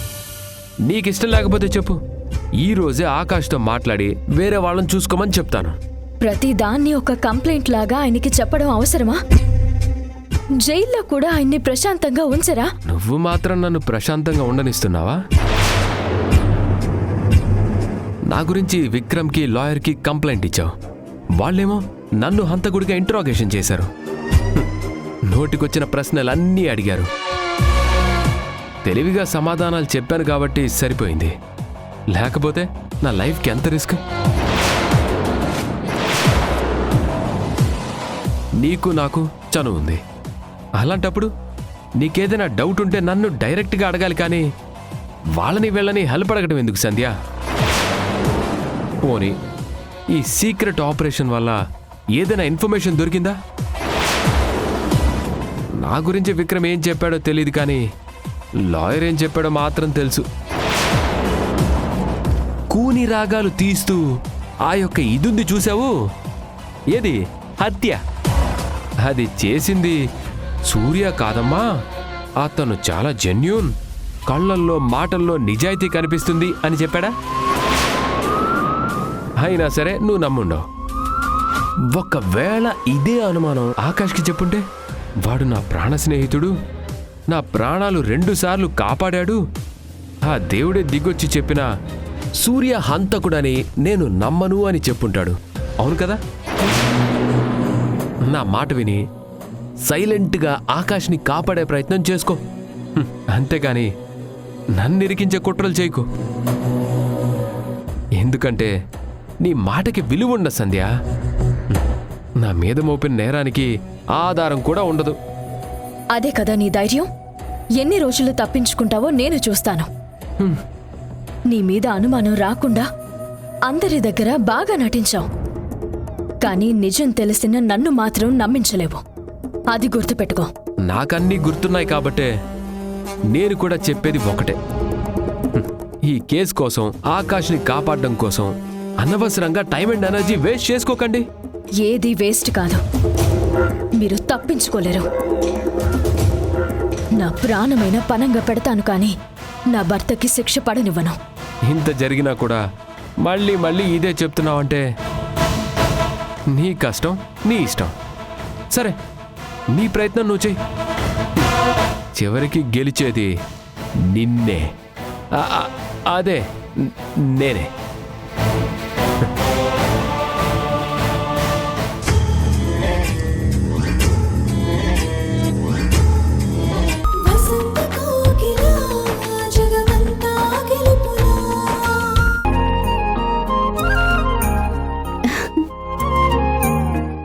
నీకిష్టం లేకపోతే చెప్పు, ఈ రోజే ఆకాష్తో మాట్లాడి వేరే వాళ్ళని చూసుకోమని చెప్తాను. ప్రతి దాన్ని ఒక కంప్లైంట్ లాగా ఆయనకి చెప్పడం అవసరమా? జైల్లో కూడా ఆయన్ని ప్రశాంతంగా ఉంచరా? నువ్వు మాత్రం నన్ను ప్రశాంతంగా ఉండనిస్తున్నావా? నా గురించి విక్రమ్కి, లాయర్కి కంప్లైంట్ ఇచ్చావు. వాళ్ళేమో నన్ను హంతకుడిగా ఇంట్రాగేషన్ చేశారు. నోటికొచ్చిన ప్రశ్నలన్నీ అడిగారు. తెలివిగా సమాధానాలు చెప్పాను కాబట్టి సరిపోయింది. లేకపోతే నా లైఫ్కి ఎంత రిస్క్. నీకు నాకు చనువు ఉంది. అలాంటప్పుడు నీకేదైనా డౌట్ ఉంటే నన్ను డైరెక్ట్గా అడగాలి, కానీ వాళ్ళని వీళ్ళని హెల్ప్ అడగడం ఎందుకు సంధ్య? పోనీ ఈ సీక్రెట్ ఆపరేషన్ వల్ల ఏదైనా ఇన్ఫర్మేషన్ దొరికిందా? నా గురించి విక్రమ్ ఏం చెప్పాడో తెలియదు, కానీ లాయర్ ఏం చెప్పాడో మాత్రం తెలుసు. కూని రాగాలు తీస్తూ ఆ యొక్క ఇదుంది చూసావు, ఏది హత్య, అది చేసింది సూర్య కాదమ్మా. అతను చాలా జెన్యూన్, కళ్ళల్లో మాటల్లో నిజాయితీ కనిపిస్తుంది అని చెప్పాడా? అయినా సరే నువ్వు నమ్ముండవు. ఒకవేళ ఇదే అనుమానం ఆకాష్కి చెప్పుంటే, వాడు నా ప్రాణ స్నేహితుడు, నా ప్రాణాలు 2 సార్లు కాపాడాడు, ఆ దేవుడే దిగొచ్చి చెప్పినా సూర్య హంతకుడని నేను నమ్మను అని చెప్పుంటాడు. అవును కదా? నా మాట విని సైలెంట్గా ఆకాష్ని కాపాడే ప్రయత్నం చేసుకో. అంతేగాని నన్ను ఇరికించే కుట్రలు చేయకు. ఎందుకంటే నీ మాటకి విలువ ఉండ సంధ్య. నా మీద మోపిన నేరానికి ఆధారం కూడా ఉండదు. అదే కదా నీ ధైర్యం? ఎన్ని రోజులు తప్పించుకుంటావో నేను చూస్తాను. నీ మీద అనుమానం రాకుండా అందరి దగ్గర బాగా నటించావు, కానీ నిజం తెలిసిన నన్ను మాత్రం నమ్మించలేవు. అది గుర్తుపెట్టుకో. నాకన్నీ గుర్తున్నాయి కాబట్టే నేను కూడా చెప్పేది ఒకటే. ఈ కేసు కోసం, ఆకాష్ని కాపాడడం కోసం అనవసరంగా టైం అండ్ ఎనర్జీ వేస్ట్ చేసుకోకండి. ఏది వేస్ట్ కాదు, మీరు తప్పించుకోలేరు. నా ప్రాణమైన పనంగా పెడతాను, కానీ నా భర్తకి శిక్ష పడనివ్వను. ఇంత జరిగినా కూడా మళ్ళీ మళ్ళీ ఇదే చెప్తున్నావంటే నీ కష్టం, నీ ఇష్టం. సరే, నీ ప్రయత్నం నువ్వు చెయ్యి. చివరికి గెలిచేది నిన్నే. అదే నేనే.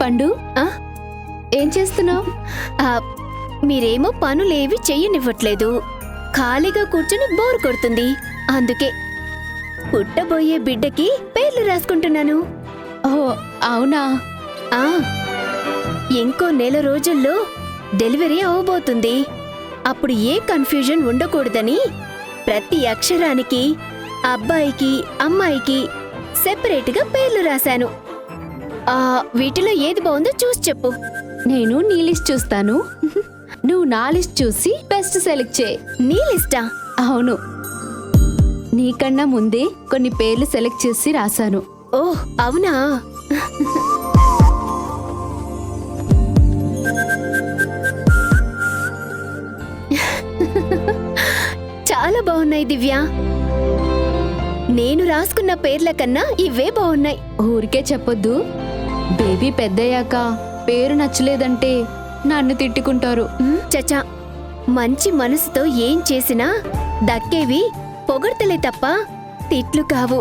పండు ఆ? ఏం చేస్తున్నావు? ఆ, మీరేమో పనులేవి చెయ్యనివ్వట్లేదు. ఖాళీగా కూర్చుని బోర్ కొడుతుంది. అందుకే పుట్టబోయే బిడ్డకి పేర్లు రాసుకుంటున్నాను. ఓ అవునా? ఆ ఇంకో నెల రోజుల్లో డెలివరీ అవబోతుంది. అప్పుడు ఏ కన్ఫ్యూజన్ ఉండకూడదని ప్రతి అక్షరానికి అబ్బాయికి అమ్మాయికి సెపరేట్గా పేర్లు రాశాను. వీటిలో ఏది బాగుందో చూసి చెప్పు. నేను నీ లిస్ట్ చూస్తాను, నువ్వు నా లిస్ట్ చూసి బెస్ట్ సెలెక్ట్ చేయి. నీ లిస్టా? అవును, నీకన్నా ముందే కొన్ని పేర్లు సెలెక్ట్ చేసి రాశాను. ఓహ్ అవునా? చాలా బాగున్నాయి దివ్య. నేను రాసుకున్న పేర్ల కన్నా ఇవే బాగున్నాయి. ఊరికే చెప్పొద్దు, బేబీ పెద్దయ్యాక పేరు నచ్చలేదంటే నన్ను తిట్టుకుంటారు. చచా, మంచి మనసుతో ఏం చేసినా దక్కేవి పొగడ్తలే తప్ప తిట్లు కావు.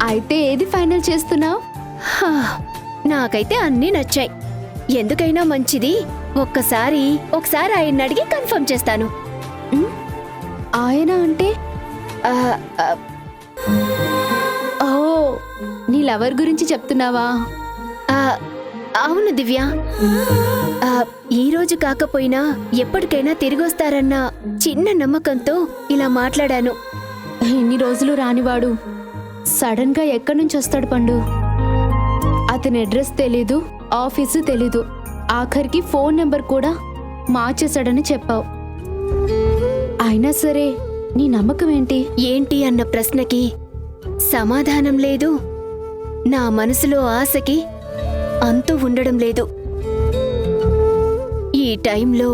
అయితే ఏది ఫైనల్ చేస్తున్నావు? నాకైతే అన్నీ నచ్చాయి. ఎందుకైనా మంచిది ఒకసారి ఆయన అడిగి కన్ఫర్మ్ చేస్తాను. ఆయన అంటే? ఆ, ఆ, ఓ, నీ లవర్ గురించి చెప్తున్నావా? ఆ, అవును దివ్య. ఈ రోజు కాకపోయినా ఎప్పటికైనా తిరిగొస్తారన్న చిన్న నమ్మకంతో ఇలా మాట్లాడాను. ఇన్ని రోజులు రానివాడు సడన్ గా ఎక్కడి నుంచి వస్తాడు పండు? అతని అడ్రస్ తెలీదు, ఆఫీసు తెలీదు, ఆఖరికి ఫోన్ నెంబర్ కూడా మార్చేశాడని చెప్పావు. అయినా సరే నీ నమ్మకం ఏంటి? ఏంటి అన్న ప్రశ్నకి సమాధానం లేదు. నా మనసులో ఆశకి అంతు ఉండడం లేదు. ఈ టైంలో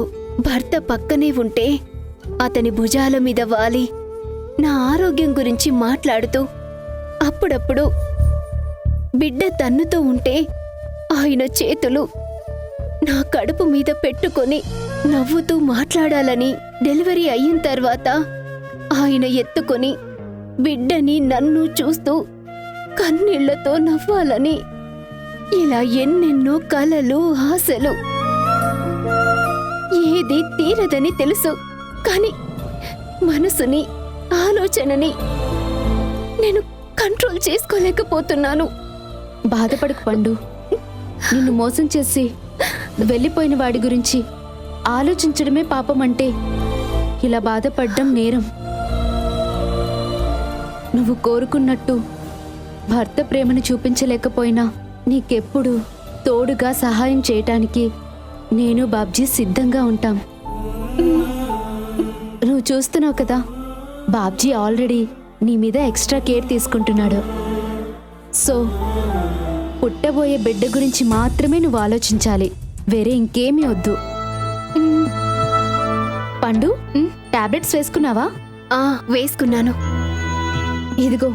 భర్త పక్కనే ఉంటే అతని భుజాల మీద వాలి నా ఆరోగ్యం గురించి మాట్లాడుతూ, అప్పుడప్పుడు బిడ్డ తన్నుతూ ఉంటే ఆయన చేతులు నా కడుపు మీద పెట్టుకొని నవ్వుతూ మాట్లాడాలని, డెలివరీ అయిన తర్వాత ఆయన ఎత్తుకొని బిడ్డని నన్ను చూస్తూ కన్నీళ్లతో నవ్వాలని, ఇలా ఎన్నెన్నో కలలు ఆశలు. ఏది తీరదని తెలుసు, కానీ మనసుని ఆలోచనని నేను కంట్రోల్ చేసుకోలేకపోతున్నాను. బాధపడకు పండు, నిన్ను మోసం చేసి వెళ్ళిపోయిన వాడి గురించి ఆలోచించడమే పాపం అంటే ఇలా బాధపడ్డం నేరం. నువ్వు కోరుకున్నట్టు భర్త ప్రేమను చూపించలేకపోయినా నీకెప్పుడు తోడుగా సహాయం చేయటానికి నేను బాబ్జీ సిద్ధంగా ఉంటాం. నువ్వు చూస్తున్నావు కదా, బాబ్జీ ఆల్రెడీ నీ మీద ఎక్స్ట్రా కేర్ తీసుకుంటున్నాడు. సో పుట్టబోయే బిడ్డ గురించి మాత్రమే నువ్వు ఆలోచించాలి, వేరే ఇంకేమీ వద్దు. పండు, టాబ్లెట్స్ వేసుకున్నావా? వేసుకున్నాను. ఇదిగో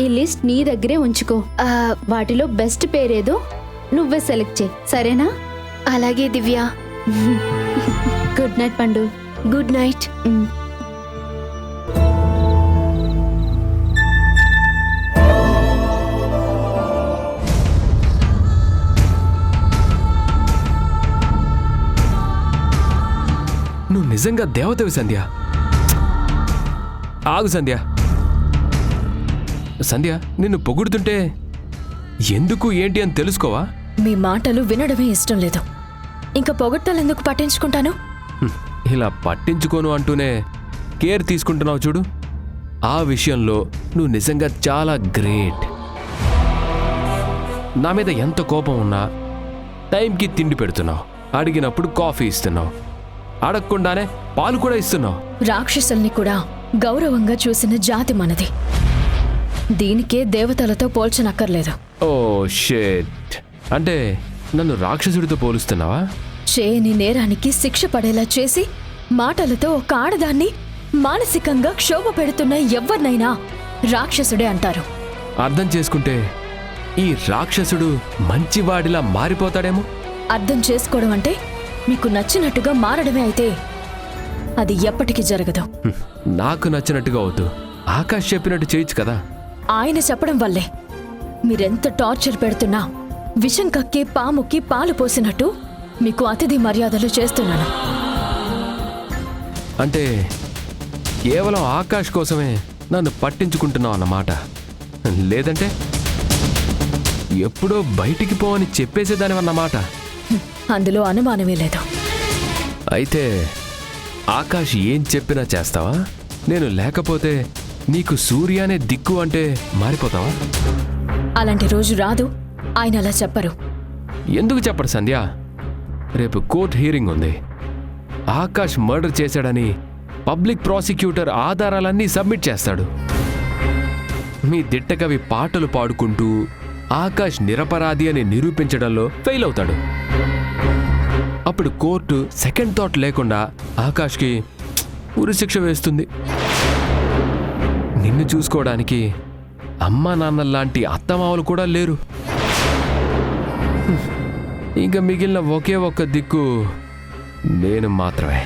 ఈ లిస్ట్ నీ దగ్గరే ఉంచుకో. వాటిలో బెస్ట్ పేరేదో నువ్వే సెలెక్ట్ చేయి, సరేనా? అలాగే దివ్య. గుడ్ నైట్ పండు. Good night. నువ్వు నిజంగా దేవతవి సంధ్య. ఆగు సంధ్య. సంధ్య, నిన్ను పొగుడుతుంటే ఎందుకు ఏంటి అని తెలుసుకోవా? మీ మాటలు వినడమే ఇష్టం లేదు. ఇంకా పొగడ్తలెందుకు పట్టించుకుంటాను? ఇలా పట్టించుకోను అంటూనే కేర్ తీసుకుంటున్నావు చూడు, ఆ విషయంలో నువ్వు నిజంగా చాలా గ్రేట్. నా మీద ఎంత కోపం ఉన్నా టైంకి తిండి పెడుతున్నావు, అడిగినప్పుడు కాఫీ ఇస్తున్నావు, అడగకుండానే పాలు కూడా ఇస్తున్నావు. రాక్షసుల్ని కూడా గౌరవంగా చూసిన జాతి మనది. దీనికే దేవతలతో పోల్చనక్కర్లేదు. ఓ షిట్, అంటే నన్ను రాక్షసుడితో పోలుస్తున్నావా? చేయని నేరానికి శిక్ష పడేలా చేసి మాటలతో ఒక ఆడదాన్ని మానసికంగా క్షోభ పెడుతున్న ఎవరినైనా రాక్షసుడే అంటారు. అర్థం చేసుకుంటే ఈ రాక్షసుడు మంచివాడిలా మారిపోతాడేమో. అర్థం చేసుకోవడం అంటే మీకు నచ్చినట్టుగా మారడమే అయితే అది ఎప్పటికీ జరగదు. నాకు నచ్చినట్టుగా అవుతూ ఆకాష్ చెప్పినట్టు చేయొచ్చు కదా. ఆయన చెప్పడం వల్లే మీరెంత టార్చర్ పెడుతున్నా విషం కక్కే పాముకి పాలు పోసినట్టు మీకు అతిథి మర్యాదలు చేస్తున్నాను. అంటే కేవలం ఆకాష్ కోసమే నన్ను పట్టించుకుంటున్నావు అన్నమాట. లేదంటే ఎప్పుడో బయటికి పోవని చెప్పేసేదానివన్నమాట. అందులో అనుమానమే లేదు. అయితే ఆకాష్ ఏం చెప్పినా చేస్తావా? నేను లేకపోతే నీకు సూర్యానే దిక్కు అంటే మారిపోతావా? అలాంటి రోజు రాదు. ఆయన అలా చెప్పరు. ఎందుకు చెప్పడు సంధ్య? రేపు కోర్ట్ హీరింగ్ ఉంది. ఆకాష్ మర్డర్ చేశాడని పబ్లిక్ ప్రాసిక్యూటర్ ఆధారాలన్నీ సబ్మిట్ చేస్తాడు. మీ దిట్టకవి పాటలు పాడుకుంటూ ఆకాష్ నిరపరాధి అని నిరూపించడంలో ఫెయిల్ అవుతాడు. అప్పుడు కోర్టు సెకండ్ థాట్ లేకుండా ఆకాష్కి ఉరిశిక్ష వేస్తుంది. నిన్ను చూసుకోవడానికి అమ్మా నాన్నల్లాంటి అత్తమావలు కూడా లేరు. ఇంకా మిగిలిన ఒకే ఒక్క దిక్కు నేను మాత్రమే.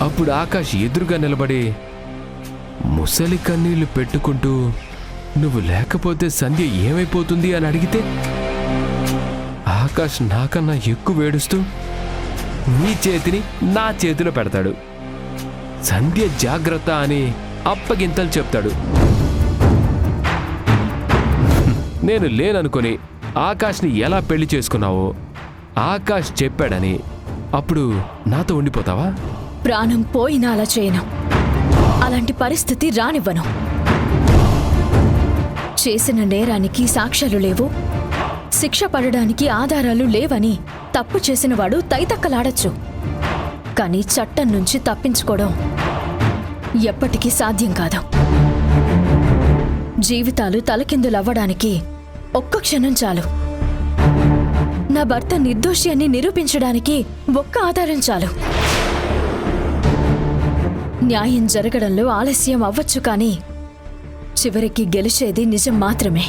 అప్పుడు ఆకాష్ ఎదురుగా నిలబడి ముసలి కన్నీళ్లు పెట్టుకుంటూ నువ్వు లేకపోతే సంధ్య ఏమైపోతుంది అని అడిగితే ఆకాష్ నాకన్నా ఎక్కువ ఏడుస్తూ నీ చేతిని నా చేతిలో పెడతాడు. సంధ్య జాగ్రత్త అని అప్పగింతలు చెప్తాడు. నేను లేననుకొని ఆకాష్ని ఎలా పెళ్లి చేసుకున్నావో ఆకాష్ చెప్పాడని అప్పుడు నాతో ఉండిపోతావా? ప్రాణం పోయినా అలా చేయను. అలాంటి పరిస్థితి రానివ్వను. చేసిన నేరానికి సాక్ష్యాలు లేవు, శిక్ష పడడానికి ఆధారాలు లేవని తప్పు చేసినవాడు తైతక్కలాడచ్చు. కానీ చట్టం నుంచి తప్పించుకోవడం ఎప్పటికీ సాధ్యం కాదు. జీవితాలు తలకిందులవ్వడానికి ఒక్క క్షణం చాలు. నా భర్త నిర్దోషి అని నిరూపించడానికి ఒక్క ఆధారం చాలు. న్యాయం జరగడంలో ఆలస్యం అవ్వచ్చు, కానీ చివరికి గెలిచేది నిజం మాత్రమే.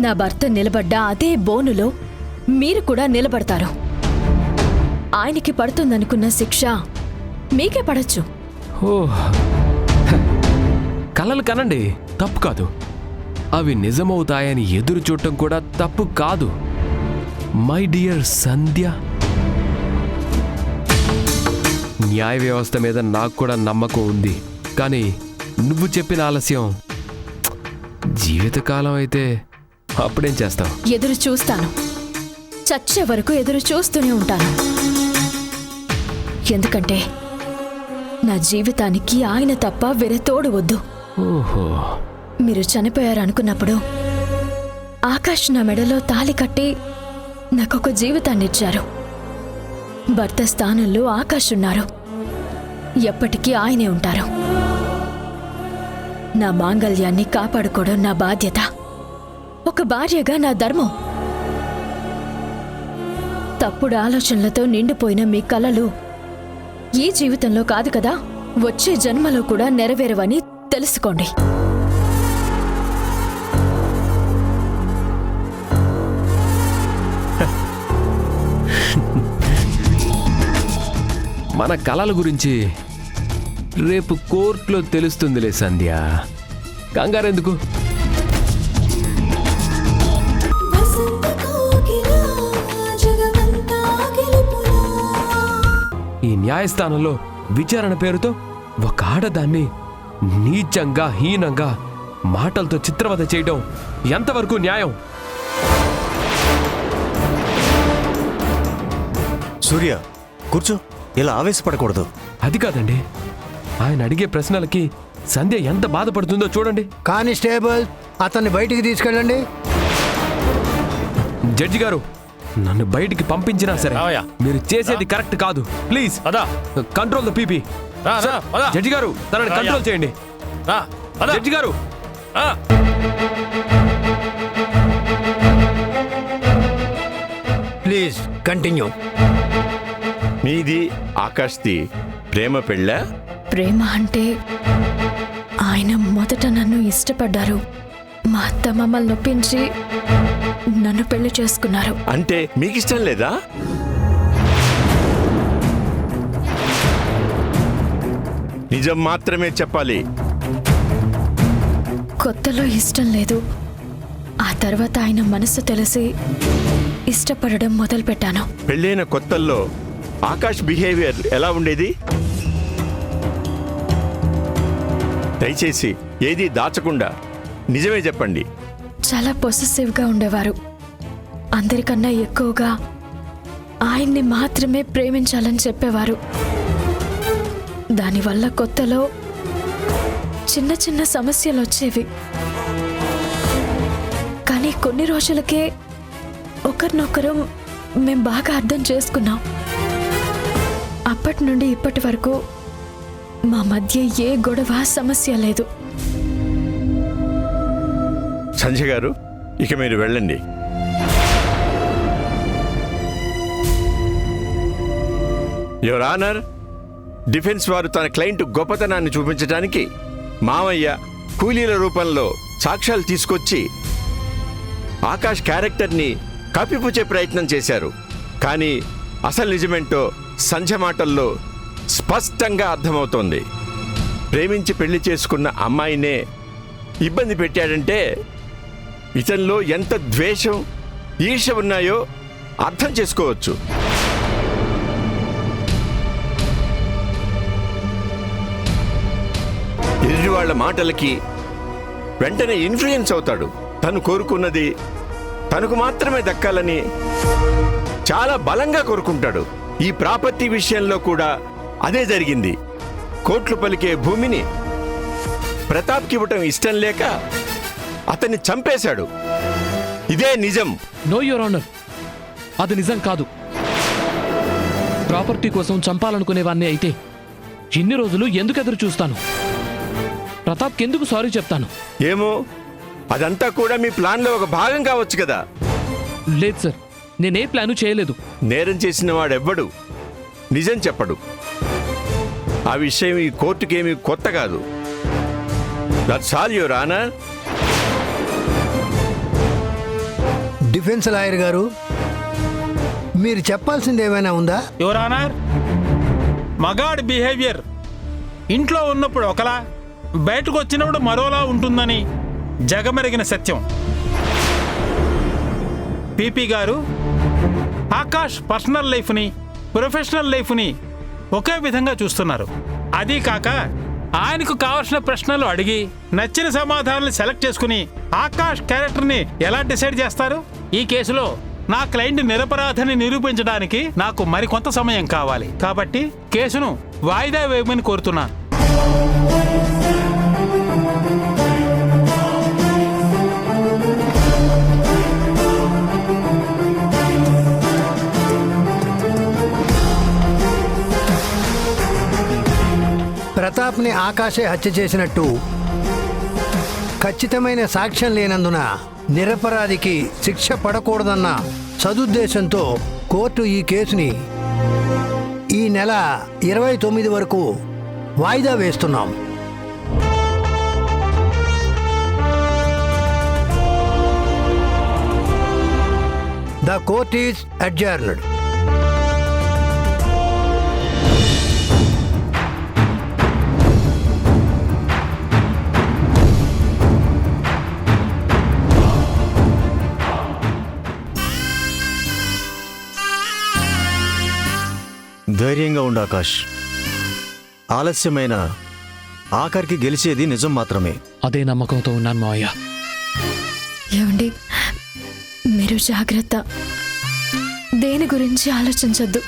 నా భర్త నిలబడ్డ అదే బోనులో మీరు కూడా నిలబడతారు. ఆయనకి పడుతుందనుకున్న శిక్ష మీకే పడచ్చు. కలలు కనండి, తప్పు కాదు. అవి నిజమవుతాయని ఎదురు చూడటం కూడా తప్పు కాదు. మై డియర్ సంధ్య, న్యాయ వ్యవస్థ మీద నాకు కూడా నమ్మకం ఉంది. కానీ నువ్వు చెప్పిన ఆలస్యం జీవితకాలం అయితే అప్పుడేం చేస్తావు? ఎదురు చూస్తాను. చచ్చే వరకు ఎదురు చూస్తూనే ఉంటాను. ఎందుకంటే నా జీవితానికి ఆయన తప్ప వేరే తోడు వద్దు. ఓహో, మీరు చనిపోయారనుకున్నప్పుడు ఆకాష్ నా మెడలో తాళి కట్టి నాకొక జీవితాన్నిచ్చారు. భర్త స్థానంలో ఆకాష్ ఉన్నారు. ఎప్పటికీ ఆయనే ఉంటారు. నా మాంగళ్యాన్ని కాపాడుకోవడం నా బాధ్యత. ఒక భార్యగా నా ధర్మం. తప్పుడు ఆలోచనలతో నిండిపోయిన మీ కలలు ఈ జీవితంలో కాదు కదా, వచ్చే జన్మలో కూడా నెరవేరవని తెలుసుకోండి. మన కలల గురించి రేపు కోర్టులో తెలుస్తుందిలే సంధ్య. కంగారెందుకు? ఈ న్యాయస్థానంలో విచారణ పేరుతో ఒక ఆడదాన్ని నీచంగా హీనంగా మాటలతో చిత్రవద చేయడం ఎంతవరకు న్యాయం? సూర్య, కూర్చో. ఇలా ఆవేశపడకూడదు. అది కాదండి, ఆయన అడిగే ప్రశ్నలకి సంధ్య ఎంత బాధపడుతుందో చూడండి. కానిస్టేబుల్, అతన్ని బయటికి తీసుకెళ్ళండి. జడ్జి గారు, నన్ను బయటికి పంపించినా సరే మీరు చేసేది కరెక్ట్ కాదు. Please control the PP. Judge గారు, తనని కంట్రోల్ చేయండి. జడ్జి గారు, ప్లీజ్ కంటిన్యూ. మీది ఆకాష్ది ప్రేమ పెళ్ళా? ప్రేమ అంటే ఆయన మొదట నన్ను ఇష్టపడ్డారు. మా అత్త మమ్మల్ని నొప్పించి నన్ను పెళ్లి చేసుకున్నారు. అంటే మీకిష్టం లేదా? నిజం మాత్రమే చెప్పాలి. కొత్తలో ఇష్టం లేదు, ఆ తర్వాత ఆయన మనసు తెలిసి ఇష్టపడడం మొదలుపెట్టాను. పెళ్ళైన కొత్తల్లో ఆకాష్ బిహేవియర్ ఎలా ఉండేది? దయచేసి ఏది దాచకుండా నిజమే చెప్పండి. చాలా పొసెసివ్గా ఉండేవారు. అందరికన్నా ఎక్కువగా ఆయన్ని మాత్రమే ప్రేమించాలని చెప్పేవారు. దానివల్ల కొత్తలో చిన్న చిన్న సమస్యలు వచ్చేవి. కానీ కొన్ని రోజులకే ఒకరినొకరు మేం బాగా అర్థం చేసుకున్నాం. అప్పటి నుండి ఇప్పటి వరకు మా మధ్య ఏ గొడవ సమస్య లేదు. సంజయ్ గారు, ఇక మీరు వెళ్ళండి. యువర్ ఆనర్, డిఫెన్స్ వారు తన క్లయింట్ గొప్పతనాన్ని చూపించడానికి మామయ్య కూలీల రూపంలో సాక్ష్యాలు తీసుకొచ్చి ఆకాష్ క్యారెక్టర్ని కప్పిపుచ్చే ప్రయత్నం చేశారు. కానీ అసలు నిజమేంటో సంజయ్ మాటల్లో స్పష్టంగా అర్థమవుతోంది. ప్రేమించి పెళ్లి చేసుకున్న అమ్మాయినే ఇబ్బంది పెట్టాడంటే ఇతనిలో ఎంత ద్వేషం, ఈర్ష్య ఉన్నాయో అర్థం చేసుకోవచ్చు. ఎదుటి వాళ్ళ మాటలకి వెంటనే ఇన్ఫ్లుయెన్స్ అవుతాడు. తను కోరుకున్నది తనకు మాత్రమే దక్కాలని చాలా బలంగా కోరుకుంటాడు. ఈ ప్రాపర్టీ విషయంలో కూడా అదే జరిగింది. కోట్లు పలికే భూమిని ప్రతాప్కి ఇవ్వటం ఇష్టం లేక అతన్ని చంపేశాడు. ఇదే నిజం. నో యువర్ ఆనర్, అది నిజం కాదు. ప్రాపర్టీ కోసం చంపాలనుకునేవాన్ని అయితే ఇన్ని రోజులు ఎందుకు ఎదురు చూస్తాను? ప్రతాప్కి ఎందుకు సారీ చెప్తాను? ఏమో, అదంతా కూడా మీ ప్లాన్లో ఒక భాగం కావచ్చు కదా. లేదు సార్, నేనే ప్లాను చేయలేదు. నేరం చేసిన వాడెవ్వడు నిజం చెప్పడు. ఆ విషయం ఈ కోర్టుకేమీ కొత్త కాదు. That's all your honour. Defence lawyer గారు, మీరు చెప్పాల్సింది ఏమైనా ఉందా? యువర్ ఆనర్, మగాడి బిహేవియర్ ఇంట్లో ఉన్నప్పుడు ఒకలా, బయటకు వచ్చినప్పుడు మరోలా ఉంటుందని జగమెరిగిన సత్యం. పీపీ గారు ఆకాష్ పర్సనల్ లైఫ్ని, ప్రొఫెషనల్ లైఫ్ని ఒకే విధంగా చూస్తున్నారు. అదీ కాక ఆయనకు కావలసిన ప్రశ్నలు అడిగి నచ్చిన సమాధానాలు సెలెక్ట్ చేసుకుని ఆకాష్ క్యారెక్టర్ని ఎలా డిసైడ్ చేస్తారు? ఈ కేసులో నా క్లయింట్ నిరపరాధని నిరూపించడానికి నాకు మరికొంత సమయం కావాలి. కాబట్టి కేసును వాయిదా వేయమని కోరుతున్నాను. ప్రతాప్ని ఆకాశే హత్య చేసినట్టు ఖచ్చితమైన సాక్ష్యం లేనందున నిరపరాధికి శిక్ష పడకూడదన్న సదుద్దేశంతో కోర్టు ఈ కేసుని ఈ నెల 29 వరకు వాయిదా వేస్తున్నాం. The court is adjourned. ధైర్యంగా ఉండు ఆకాష్. ఆలస్యమైన ఆఖరికి గెలిచేది నిజం మాత్రమే. అదే నమ్మకంతో ఉన్నాను మావయ్య. ఏమండి, మీరు జాగ్రత్త. దేని గురించి ఆలోచించొద్దు.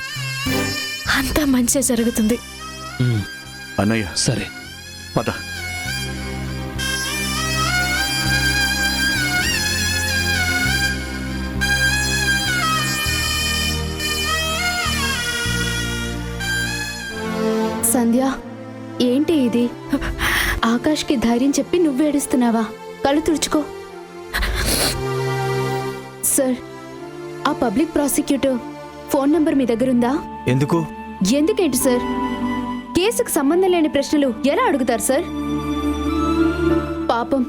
అంతా మంచి జరుగుతుంది. అన్నయ్య, సరే పద. సంధ్య, ఏంటి ఇది? ఆకాష్కి ధైర్యం చెప్పి నువ్వేడుస్తున్నావా? కళ్ళు తుడుచుకో. సార్, ఆ పబ్లిక్ ప్రాసిక్యూటర్ ఫోన్ నంబర్ మీ దగ్గరుందా? ఎందుకు? ఎందుకేంటి సార్? కేసుకు సంబంధం లేని ప్రశ్నలు ఎలా అడుగుతారు సార్? పాపం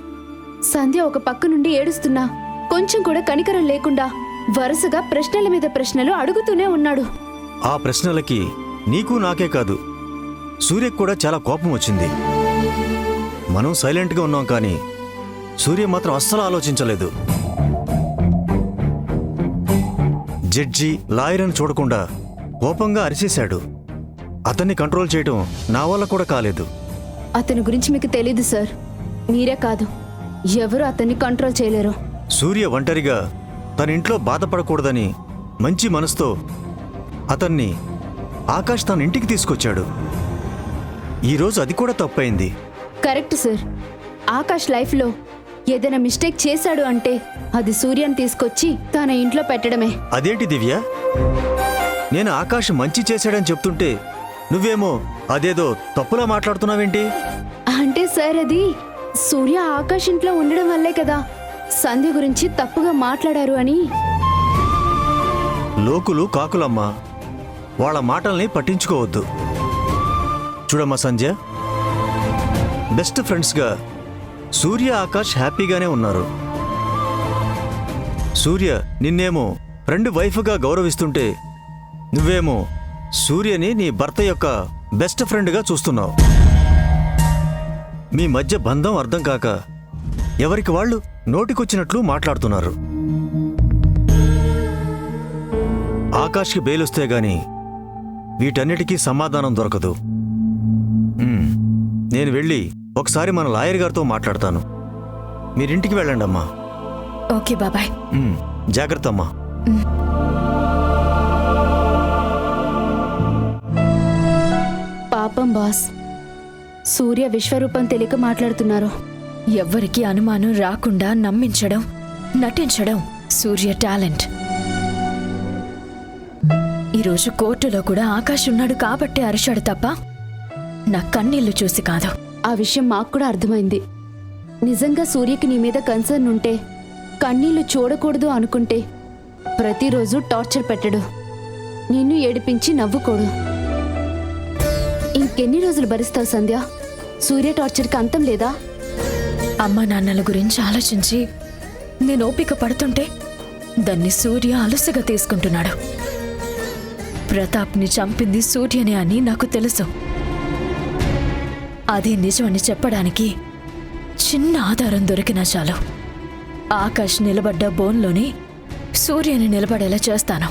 సంధ్య ఒక పక్క నుండి ఏడుస్తున్నా కొంచెం కూడా కనికరం లేకుండా వరుసగా ప్రశ్నల మీద ప్రశ్నలు అడుగుతూనే ఉన్నాడు. ఆ ప్రశ్నలకి నీకు నాకే కాదు, సూర్యకు కూడా చాలా కోపం వచ్చింది. మనం సైలెంట్గా ఉన్నాం, కానీ సూర్య మాత్రం అస్సలు ఆలోచించలేదు. జడ్జి లాయర్ అని చూడకుండా కోపంగా అరిచేశాడు. అతన్ని కంట్రోల్ చేయడం నా వల్ల కూడా కాలేదు. అతని గురించి మీకు తెలీదు సార్. మీరే కాదు, ఎవరు అతన్ని కంట్రోల్ చేయలేరు. సూర్య ఒంటరిగా తన ఇంట్లో బాధపడకూడదని మంచి మనసుతో అతన్ని ఆకాష్ తన ఇంటికి తీసుకొచ్చాడు. ఈరోజు అది కూడా తప్పైంది. Correct sir. ఆకాష్ లైఫ్లో ఏదైనా మిస్టేక్ చేశాడు అంటే అది సూర్యని తీసుకొచ్చి తన ఇంట్లో పెట్టడమే. అదేంటి దివ్య, నేను ఆకాష్ మంచి చేశాడని చెప్తుంటే నువ్వేమో అదేదో తప్పులా మాట్లాడుతున్నావేంటి? అంటే సార్, అది సూర్య ఆకాష్ ఇంట్లో ఉండడం వల్లే కదా సంధ్య గురించి తప్పుగా మాట్లాడారు అని. లోకులు కాకులమ్మా, వాళ్ళ మాటల్ని పట్టించుకోవద్దు. చూడమ్మా సంధ్య, బెస్ట్ ఫ్రెండ్స్గా సూర్య ఆకాష్ హ్యాపీగానే ఉన్నారు. సూర్య నిన్నేమో ఫ్రెండ్ వైఫ్గా గౌరవిస్తుంటే నువ్వేమో సూర్యని నీ భర్త యొక్క బెస్ట్ ఫ్రెండ్గా చూస్తున్నావు. మీ మధ్య బంధం అర్థం కాక ఎవరికి వాళ్ళు నోటికొచ్చినట్లు మాట్లాడుతున్నారు. ఆకాష్కి బెయిలొస్తే గాని వీటన్నిటికీ సమాధానం దొరకదు. నేను వెళ్ళి ఒకసారి మన లాయర్ గారితో మాట్లాడతాను. మీరింటికి వెళ్ళండి అమ్మా. ఓకే బాబాయ్. జాగ్రత్త అమ్మా. పాపం బాస్, సూర్య విశ్వరూపం తెలియక మాట్లాడుతున్నారు. ఎవ్వరికీ అనుమానం రాకుండా నమ్మించడం, నటించడం సూర్య టాలెంట్. ఈరోజు కోర్టులో కూడా ఆకాష్ ఉన్నాడు కాబట్టే అరిశాడు తప్ప నా కన్నీళ్లు చూసి కాదు. ఆ విషయం మాకు కూడా అర్థమైంది. నిజంగా సూర్యకి నీ మీద కన్సర్న్ ఉంటే, కన్నీళ్లు చూడకూడదు అనుకుంటే ప్రతిరోజు టార్చర్ పెట్టడు, నిన్ను ఏడిపించి నవ్వుకోడు. ఇంకెన్ని రోజులు భరిస్తావు సంధ్య? సూర్య టార్చర్కి అంతం లేదా? అమ్మా నాన్నల గురించి ఆలోచించి నేను ఓపిక పడుతుంటే దాన్ని సూర్య అలసగా తీసుకుంటున్నాడు. ప్రతాప్ని చంపింది సూర్యనే అని నాకు తెలుసు. అదే నిజమని చెప్పడానికి చిన్న ఆధారం దొరికినా చాలు. ఆకాష్ నిలబడ్డ బోన్లోని సూర్యని నిలబడేలా చేస్తాను.